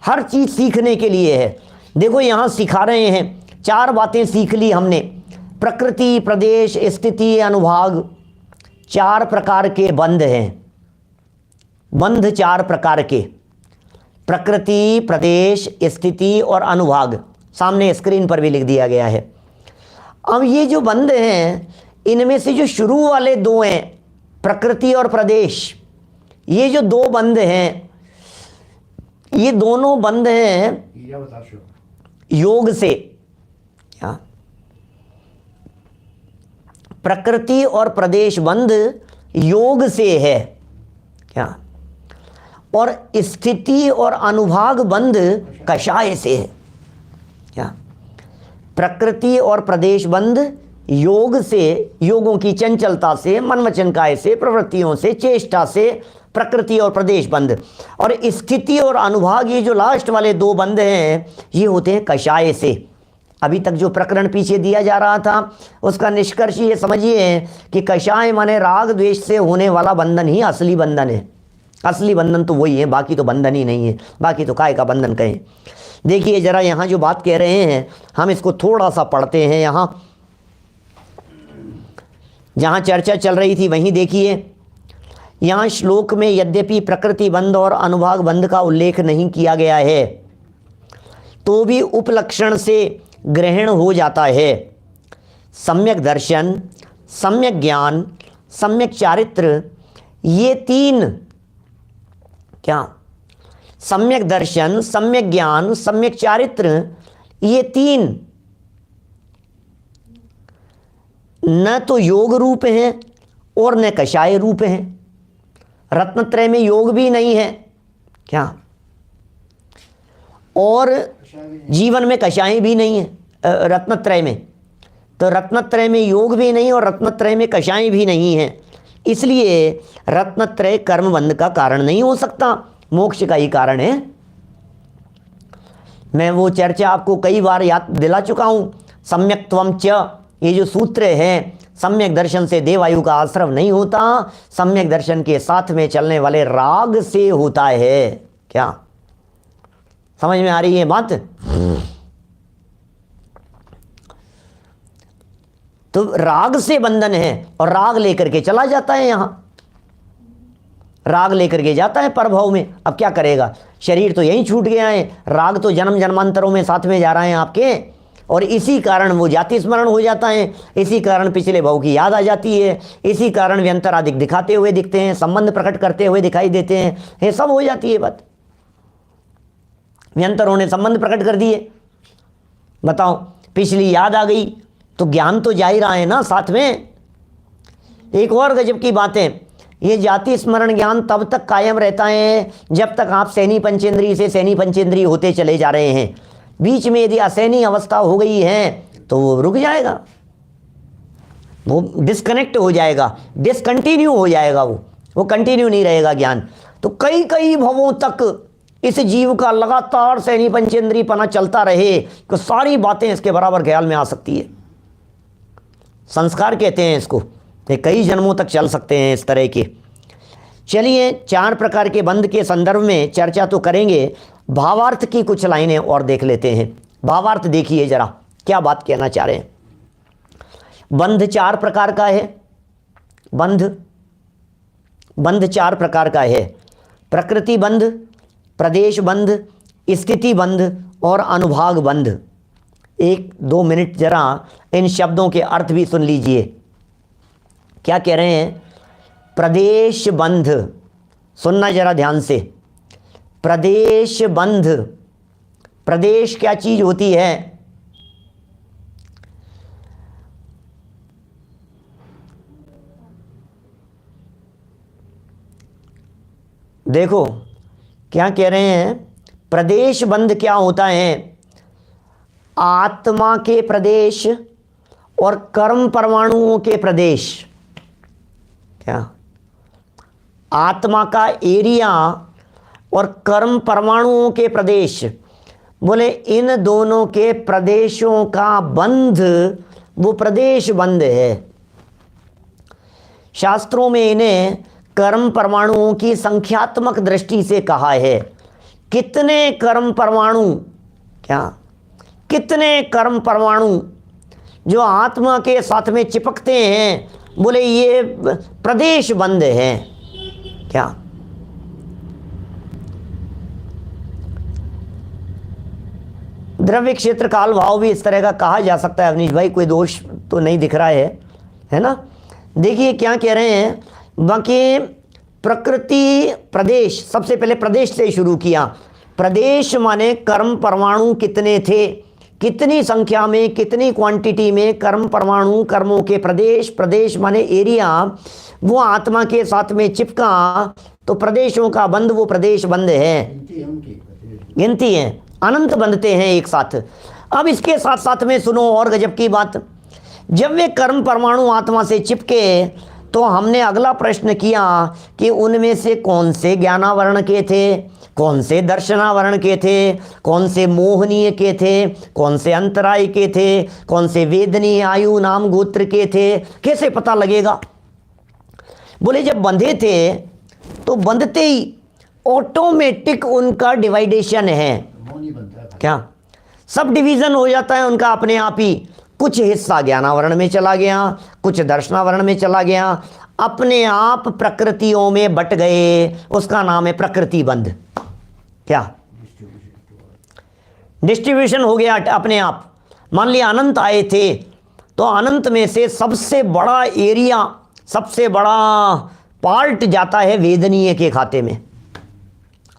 हर चीज़ सीखने के लिए है। देखो यहाँ सिखा रहे हैं 4 बातें सीख ली हमने। प्रकृति, प्रदेश, स्थिति, अनुभाग। 4 प्रकार के बंध हैं। बंध 4 प्रकार के, प्रकृति, प्रदेश, स्थिति और अनुभाग। सामने स्क्रीन पर भी लिख दिया गया है। अब ये जो बंध हैं, इनमें से जो शुरू वाले 2 हैं, प्रकृति और प्रदेश, ये जो 2 बंध हैं, ये दोनों बंध हैं योग से। क्या? प्रकृति और प्रदेश बंध योग से है क्या? और स्थिति और अनुभाग बंध कषाय से है क्या? प्रकृति और प्रदेश बंध योग से, योगों की चंचलता से, मन वचन काय से, प्रवृत्तियों से, चेष्टा से प्रकृति और प्रदेश बंध। और स्थिति और अनुभाग, ये जो लास्ट वाले 2 बंध हैं, ये होते हैं कषाय से। अभी तक जो प्रकरण पीछे दिया जा रहा था उसका निष्कर्ष ये समझिए कि कषाय माने राग द्वेष से होने वाला बंधन ही असली बंधन है। असली बंधन तो वही है, बाकी तो बंधन ही नहीं है, बाकी तो काय का बंधन कहें। देखिए जरा यहाँ जो बात कह रहे हैं, हम इसको थोड़ा सा पढ़ते हैं। यहाँ जहाँ चर्चा चल रही थी वहीं देखिए, यहाँ श्लोक में यद्यपि प्रकृति बंध और अनुभाग बंध का उल्लेख नहीं किया गया है, तो भी उपलक्षण से ग्रहण हो जाता है। सम्यक दर्शन, सम्यक ज्ञान, सम्यक चारित्र, ये 3 क्या? सम्यक दर्शन, सम्यक ज्ञान, सम्यक चारित्र, ये 3 न तो योग रूप हैं और न कषाय रूप हैं। रत्नत्रय में योग भी नहीं है क्या? और जीवन में कषाय भी नहीं है। रत्नत्रय में तो रत्नत्रय में योग भी नहीं और रत्नत्रय में कषाय भी नहीं है। इसलिए रत्नत्रय कर्मबंध का कारण नहीं हो सकता, मोक्ष का ही कारण है। मैं वो चर्चा आपको कई बार याद दिला चुका हूँ। सम्यक त्वम च, ये जो सूत्र है, सम्यक दर्शन से देवायु का आश्रव नहीं होता, सम्यक दर्शन के साथ में चलने वाले राग से होता है क्या? समझ में आ रही है बात? तो राग से बंधन है और राग लेकर के चला जाता है, यहां राग लेकर के जाता है परभव में। अब क्या करेगा, शरीर तो यहीं छूट गया है, राग तो जन्म जन्मांतरों में साथ में जा रहे हैं आपके, और इसी कारण वो जाति स्मरण हो जाता है, इसी कारण पिछले भाव की याद आ जाती है, इसी कारण व्यंतर आदि दिखाते हुए दिखते हैं, संबंध प्रकट करते हुए दिखाई देते हैं, ये सब हो जाती है बात। व्यंतरों ने संबंध प्रकट कर दिए, बताओ, पिछली याद आ गई तो ज्ञान तो जा ही रहा है ना साथ में। एक और गजब की बात है, ये जाति स्मरण ज्ञान तब तक कायम रहता है जब तक आप सैनी पंचेंद्रीय से सैनी पंचेंद्रीय होते चले जा रहे हैं। बीच में यदि असैनी अवस्था हो गई है तो वो रुक जाएगा, वो डिस्कनेक्ट हो जाएगा, डिसकंटिन्यू हो जाएगा, वो कंटिन्यू नहीं रहेगा ज्ञान। तो कई कई भवों तक इस जीव का लगातार सैनी पंचेंद्रीय पना चलता रहे तो सारी बातें इसके बराबर ख्याल में आ सकती है। संस्कार कहते हैं इसको, ये कई जन्मों तक चल सकते हैं इस तरह के। चलिए 4 प्रकार के बंध के संदर्भ में चर्चा तो करेंगे, भावार्थ की कुछ लाइनें और देख लेते हैं। भावार्थ देखिए जरा क्या बात कहना चाह रहे हैं। बंध 4 प्रकार का है, बंध 4 प्रकार का है। प्रकृति बंध, प्रदेश बंध, स्थिति बंध और अनुभाग बंध। 1-2 मिनट जरा इन शब्दों के अर्थ भी सुन लीजिए। क्या कह रहे हैं? प्रदेश बंध, सुनना जरा ध्यान से। प्रदेश बंध, प्रदेश क्या चीज होती है? देखो क्या कह रहे हैं, प्रदेश बंध क्या होता है? आत्मा के प्रदेश और कर्म परमाणुओं के प्रदेश। क्या? आत्मा का एरिया और कर्म परमाणुओं के प्रदेश, बोले इन दोनों के प्रदेशों का बंध वो प्रदेश बंध है। शास्त्रों में इन्हें कर्म परमाणुओं की संख्यात्मक दृष्टि से कहा है। कितने कर्म परमाणु, क्या कितने कर्म परमाणु जो आत्मा के साथ में चिपकते हैं, बोले ये प्रदेश बंध है। क्या? द्रव्य क्षेत्र काल भाव भी इस तरह का कहा जा सकता है। अवनीश भाई कोई दोष तो नहीं दिख रहा है ना? देखिए क्या कह रहे हैं, बाकी प्रकृति प्रदेश, सबसे पहले प्रदेश से शुरू किया। प्रदेश माने कर्म परमाणु कितने थे, कितनी संख्या में, कितनी क्वांटिटी में कर्म परमाणु, कर्मों के प्रदेश, प्रदेश माने एरिया, वो आत्मा के साथ में चिपका तो प्रदेशों का बंध वो प्रदेश बंध है। गिनती है, अनंत बंधते हैं एक साथ। अब इसके साथ साथ में सुनो और गजब की बात, जब वे कर्म परमाणु आत्मा से चिपके तो हमने अगला प्रश्न किया कि उनमें से कौन से ज्ञानावरण के थे, कौन से दर्शनावरण के थे, कौन से मोहनीय के थे, कौन से अंतराय के थे, कौन से वेदनीय आयु नाम गोत्र के थे, कैसे पता लगेगा? बोले जब बंधे थे तो बंधते ही ऑटोमेटिक उनका डिवाइडेशन है। क्या? सब डिवीजन हो जाता है उनका अपने आप ही। कुछ हिस्सा ज्ञानावरण में चला गया, कुछ दर्शनावरण में चला गया, अपने आप प्रकृतियों में बट गए, उसका नाम है प्रकृति बंध। क्या? डिस्ट्रीब्यूशन हो गया अपने आप। मान लिया अनंत आए थे तो अनंत में से सबसे बड़ा एरिया, सबसे बड़ा पार्ट जाता है वेदनीय के खाते में,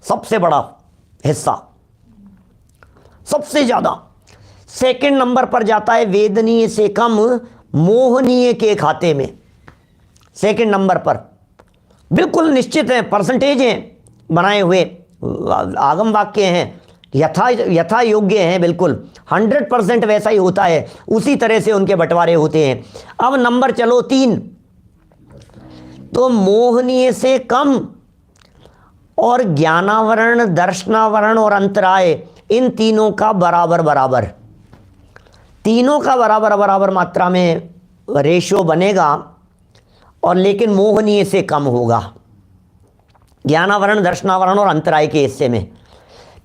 सबसे बड़ा हिस्सा, सबसे ज्यादा। सेकंड नंबर पर जाता है वेदनीय से कम मोहनीय के खाते में, सेकंड नंबर पर। बिल्कुल निश्चित है, परसेंटेज हैं बनाए हुए, आगम वाक्य हैं, यथा योग्य हैं, बिल्कुल 100% वैसा ही होता है, उसी तरह से उनके बंटवारे होते हैं। अब नंबर चलो 3, तो मोहनीय से कम और ज्ञानावरण, दर्शनावरण और अंतराय, इन तीनों का बराबर बराबर, तीनों का बराबर बराबर मात्रा में रेशियो बनेगा, और लेकिन मोहनीय से कम होगा ज्ञानावरण, दर्शनावरण और अंतराय के हिस्से में।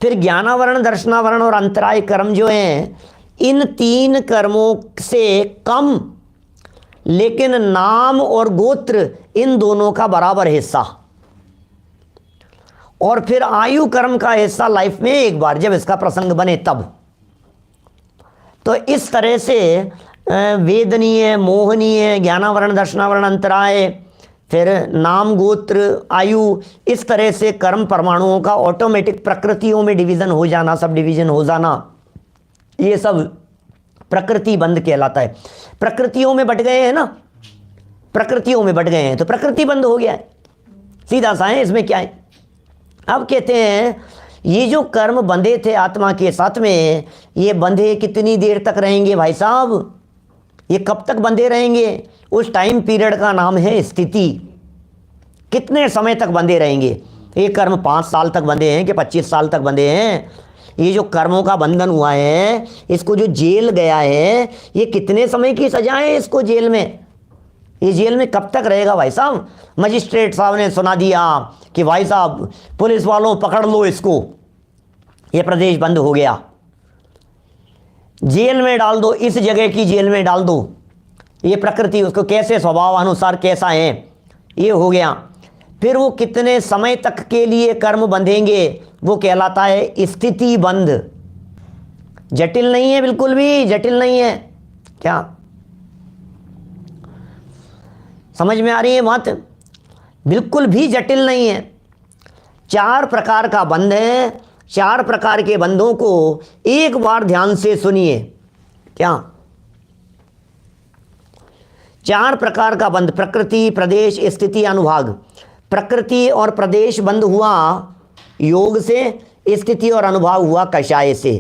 फिर ज्ञानावरण, दर्शनावरण और अंतराय कर्म जो हैं, इन 3 कर्मों से कम लेकिन नाम और गोत्र इन दोनों का बराबर हिस्सा, और फिर आयु कर्म का हिस्सा लाइफ में एक बार जब इसका प्रसंग बने तब। तो इस तरह से वेदनीय, मोहनीय, ज्ञानावरण, दर्शनावरण, अंतराय, फिर नाम, गोत्र, आयु, इस तरह से कर्म परमाणुओं का ऑटोमेटिक प्रकृतियों में डिवीजन हो जाना, सब डिवीजन हो जाना, ये सब प्रकृति बंध कहलाता है। प्रकृतियों में बट गए हैं ना, प्रकृतियों में बट गए हैं तो प्रकृति बंध हो गया है, सीधा सा है, इसमें क्या है। अब कहते हैं ये जो कर्म बंधे थे आत्मा के साथ में, ये बंधे कितनी देर तक रहेंगे भाई साहब? ये कब तक बंधे रहेंगे? उस टाइम पीरियड का नाम है स्थिति। कितने समय तक बंधे रहेंगे? ये कर्म 5 साल तक बंधे हैं कि 25 साल तक बंधे हैं? ये जो कर्मों का बंधन हुआ है, इसको जो जेल गया है, ये कितने समय की सजा है इसको जेल में? ये जेल में कब तक रहेगा भाई साहब? मजिस्ट्रेट साहब ने सुना दिया कि भाई साहब पुलिस वालों पकड़ लो इसको, ये प्रदेश बंद हो गया, जेल में डाल दो, इस जगह की जेल में डाल दो, ये प्रकृति उसको कैसे स्वभाव अनुसार कैसा है, ये हो गया। फिर वो कितने समय तक के लिए कर्म बंधेंगे, वो कहलाता है स्थिति बंध। जटिल नहीं है, बिल्कुल भी जटिल नहीं है। क्या समझ में आ रही है बात? बिल्कुल भी जटिल नहीं है। 4 प्रकार का बंध है। 4 प्रकार के बंधों को एक बार ध्यान से सुनिए। क्या 4 प्रकार का बंध? प्रकृति, प्रदेश, स्थिति, अनुभाग। प्रकृति और प्रदेश बंध हुआ योग से, स्थिति और अनुभाग हुआ कषाय से।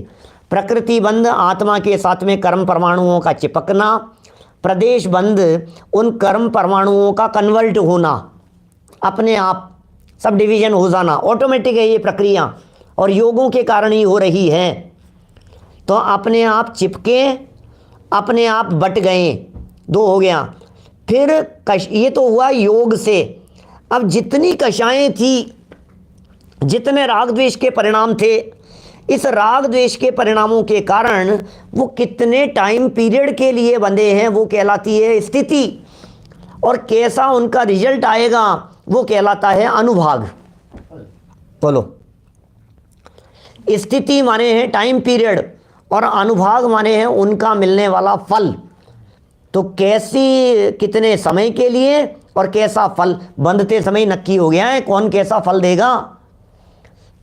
प्रकृति बंध आत्मा के साथ में कर्म परमाणुओं का चिपकना, प्रदेश बंध उन कर्म परमाणुओं का कन्वर्ट होना, अपने आप सब डिवीजन हो जाना, ऑटोमेटिक है ये प्रक्रिया और योगों के कारण ही हो रही है। तो अपने आप चिपके, अपने आप बट गए, 2 हो गया। फिर ये तो हुआ योग से। अब जितनी कषाएं थी, जितने राग द्वेष के परिणाम थे, इस राग द्वेष के परिणामों के कारण वो कितने टाइम पीरियड के लिए बंधे हैं, वो कहलाती है स्थिति। और कैसा उनका रिजल्ट आएगा, वो कहलाता है अनुभाग। बोलो, स्थिति माने हैं टाइम पीरियड और अनुभाग माने हैं उनका मिलने वाला फल। तो कैसी, कितने समय के लिए और कैसा फल, बंधते समय नक्की हो गया है कौन कैसा फल देगा।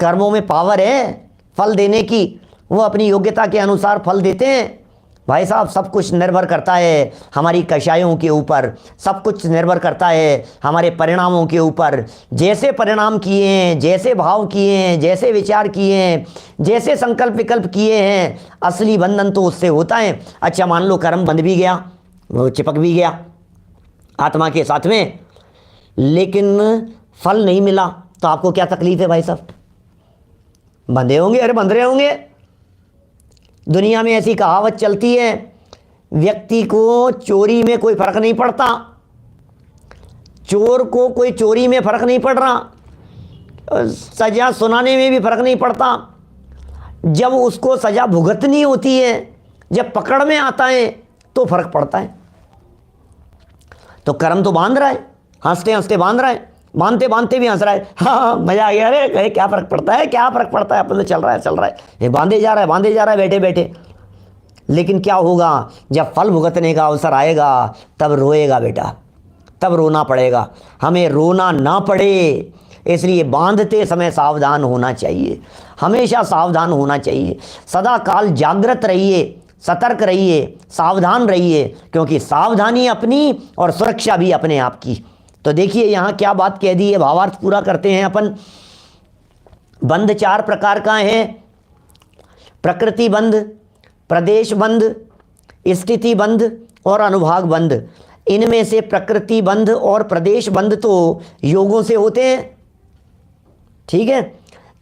कर्मों में पावर है फल देने की, वो अपनी योग्यता के अनुसार फल देते हैं। भाई साहब, सब कुछ निर्भर करता है हमारी कषायों के ऊपर, सब कुछ निर्भर करता है हमारे परिणामों के ऊपर। जैसे परिणाम किए हैं, जैसे भाव किए हैं, जैसे विचार किए हैं, जैसे संकल्प विकल्प किए हैं, असली बंधन तो उससे होता है। अच्छा, मान लो कर्म बंध भी गया, वो चिपक भी गया आत्मा के साथ में, लेकिन फल नहीं मिला, तो आपको क्या तकलीफ है भाई साहब? बंधे होंगे, अरे बंध रहे होंगे। दुनिया में ऐसी कहावत चलती है, व्यक्ति को चोरी में कोई फर्क नहीं पड़ता, चोर को कोई चोरी में फर्क नहीं पड़ रहा, सजा सुनाने में भी फर्क नहीं पड़ता। जब उसको सजा भुगतनी होती है, जब पकड़ में आता है, तो फर्क पड़ता है। तो कर्म तो बांध रहा है, हंसते हंसते बांध रहा है, बांधते बांधते भी हंस रहा है। हाँ मजा आ गया, अरे क्या फर्क पड़ता है, क्या फर्क पड़ता है, अपन तो चल रहा है, ये बांधे जा रहा है, बांधे जा रहा है बैठे बैठे। लेकिन क्या होगा, जब फल भुगतने का अवसर आएगा तब रोएगा बेटा, तब रोना पड़ेगा। हमें रोना ना पड़े इसलिए बांधते समय सावधान होना चाहिए, हमेशा सावधान होना चाहिए। सदा काल जागृत रहिए, सतर्क रहिए, सावधान रहिए, क्योंकि सावधानी अपनी और सुरक्षा भी अपने आप की। तो देखिए यहाँ क्या बात कह दी है, भावार्थ पूरा करते हैं अपन। बंध 4 प्रकार का है, प्रकृति बंध, प्रदेश बंध, स्थिति बंध और अनुभाग बंध। इनमें से प्रकृति बंध और प्रदेश बंध तो योगों से होते हैं, ठीक है,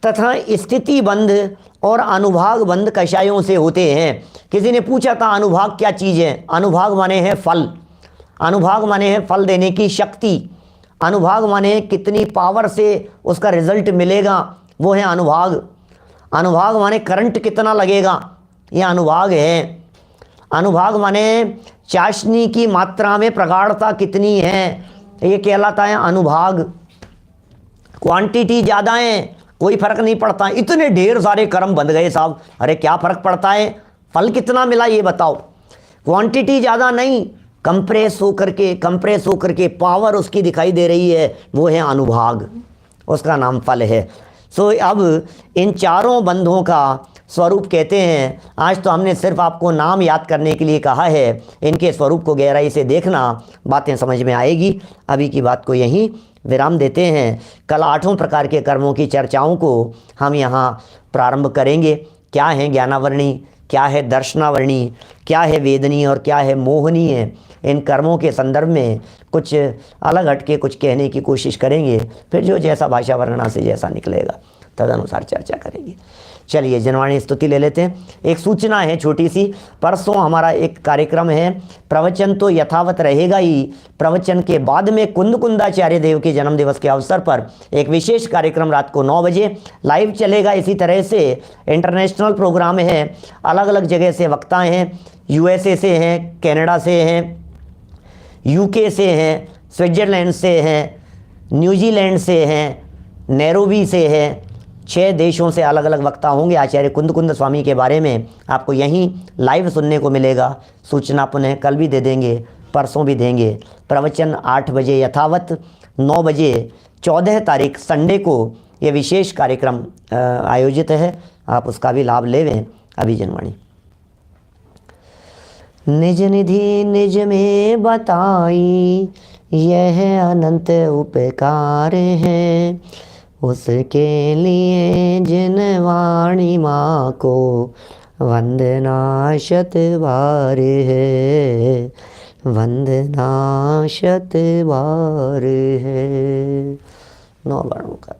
तथा स्थिति बंध और अनुभाग बंध कषायों से होते हैं। किसी ने पूछा था अनुभाग क्या चीज़ है? अनुभाग माने हैं फल, अनुभाग माने हैं फल देने की शक्ति, अनुभाग माने हैं कितनी पावर से उसका रिजल्ट मिलेगा, वो है अनुभाग। अनुभाग माने करंट कितना लगेगा, ये अनुभाग है। अनुभाग माने चाशनी की मात्रा में प्रगाढ़ता कितनी है, ये कहलाता है अनुभाग। क्वांटिटी ज़्यादा है, कोई फर्क नहीं पड़ता, इतने ढेर सारे कर्म बंध गए साहब, अरे क्या फ़र्क पड़ता है, फल कितना मिला ये बताओ। क्वांटिटी ज़्यादा नहीं, कंप्रेस होकर के पावर उसकी दिखाई दे रही है, वो है अनुभाग, उसका नाम फल है। सो अब इन चारों बंधों का स्वरूप कहते हैं। आज तो हमने सिर्फ आपको नाम याद करने के लिए कहा है, इनके स्वरूप को गहराई से देखना, बातें समझ में आएगी। अभी की बात को यहीं विराम देते हैं। कल 8 प्रकार के कर्मों की चर्चाओं को हम यहाँ प्रारंभ करेंगे। क्या है ज्ञानावर्णी, क्या है दर्शनावर्णी, क्या है वेदनीय और क्या है मोहनीय। इन कर्मों के संदर्भ में कुछ अलग हटके कुछ कहने की कोशिश करेंगे, फिर जो जैसा भाषा वर्णना से जैसा निकलेगा तदनुसार चर्चा करेंगे। चलिए जनवाणी स्तुति ले लेते हैं। एक सूचना है छोटी सी, परसों हमारा एक कार्यक्रम है, प्रवचन तो यथावत रहेगा ही, प्रवचन के बाद में कुंदाचार्य देव के जन्म दिवस के अवसर पर एक विशेष कार्यक्रम रात को 9 बजे लाइव चलेगा। इसी तरह से इंटरनेशनल प्रोग्राम है, अलग अलग जगह से वक्ता हैं, USA से हैं, कनाडा से हैं, UK से हैं, स्विट्ज़रलैंड से हैं, न्यूजीलैंड से हैं, नैरोबी से है, 6 देशों से अलग अलग वक्ता होंगे। आचार्य कुंद स्वामी के बारे में आपको यहीं लाइव सुनने को मिलेगा। सूचना पुनः कल भी दे देंगे, परसों भी देंगे। प्रवचन 8 बजे यथावत, 9 बजे 14 तारीख संडे को ये विशेष कार्यक्रम आयोजित है, आप उसका भी लाभ लेवें। अभिजनवाणी। निज निधि निज में बताई, यह अनंत उपकार है, उसके लिए जिन वाणी माँ को वंदना शत बार है, वंदना शत बार है। 9 बाणों का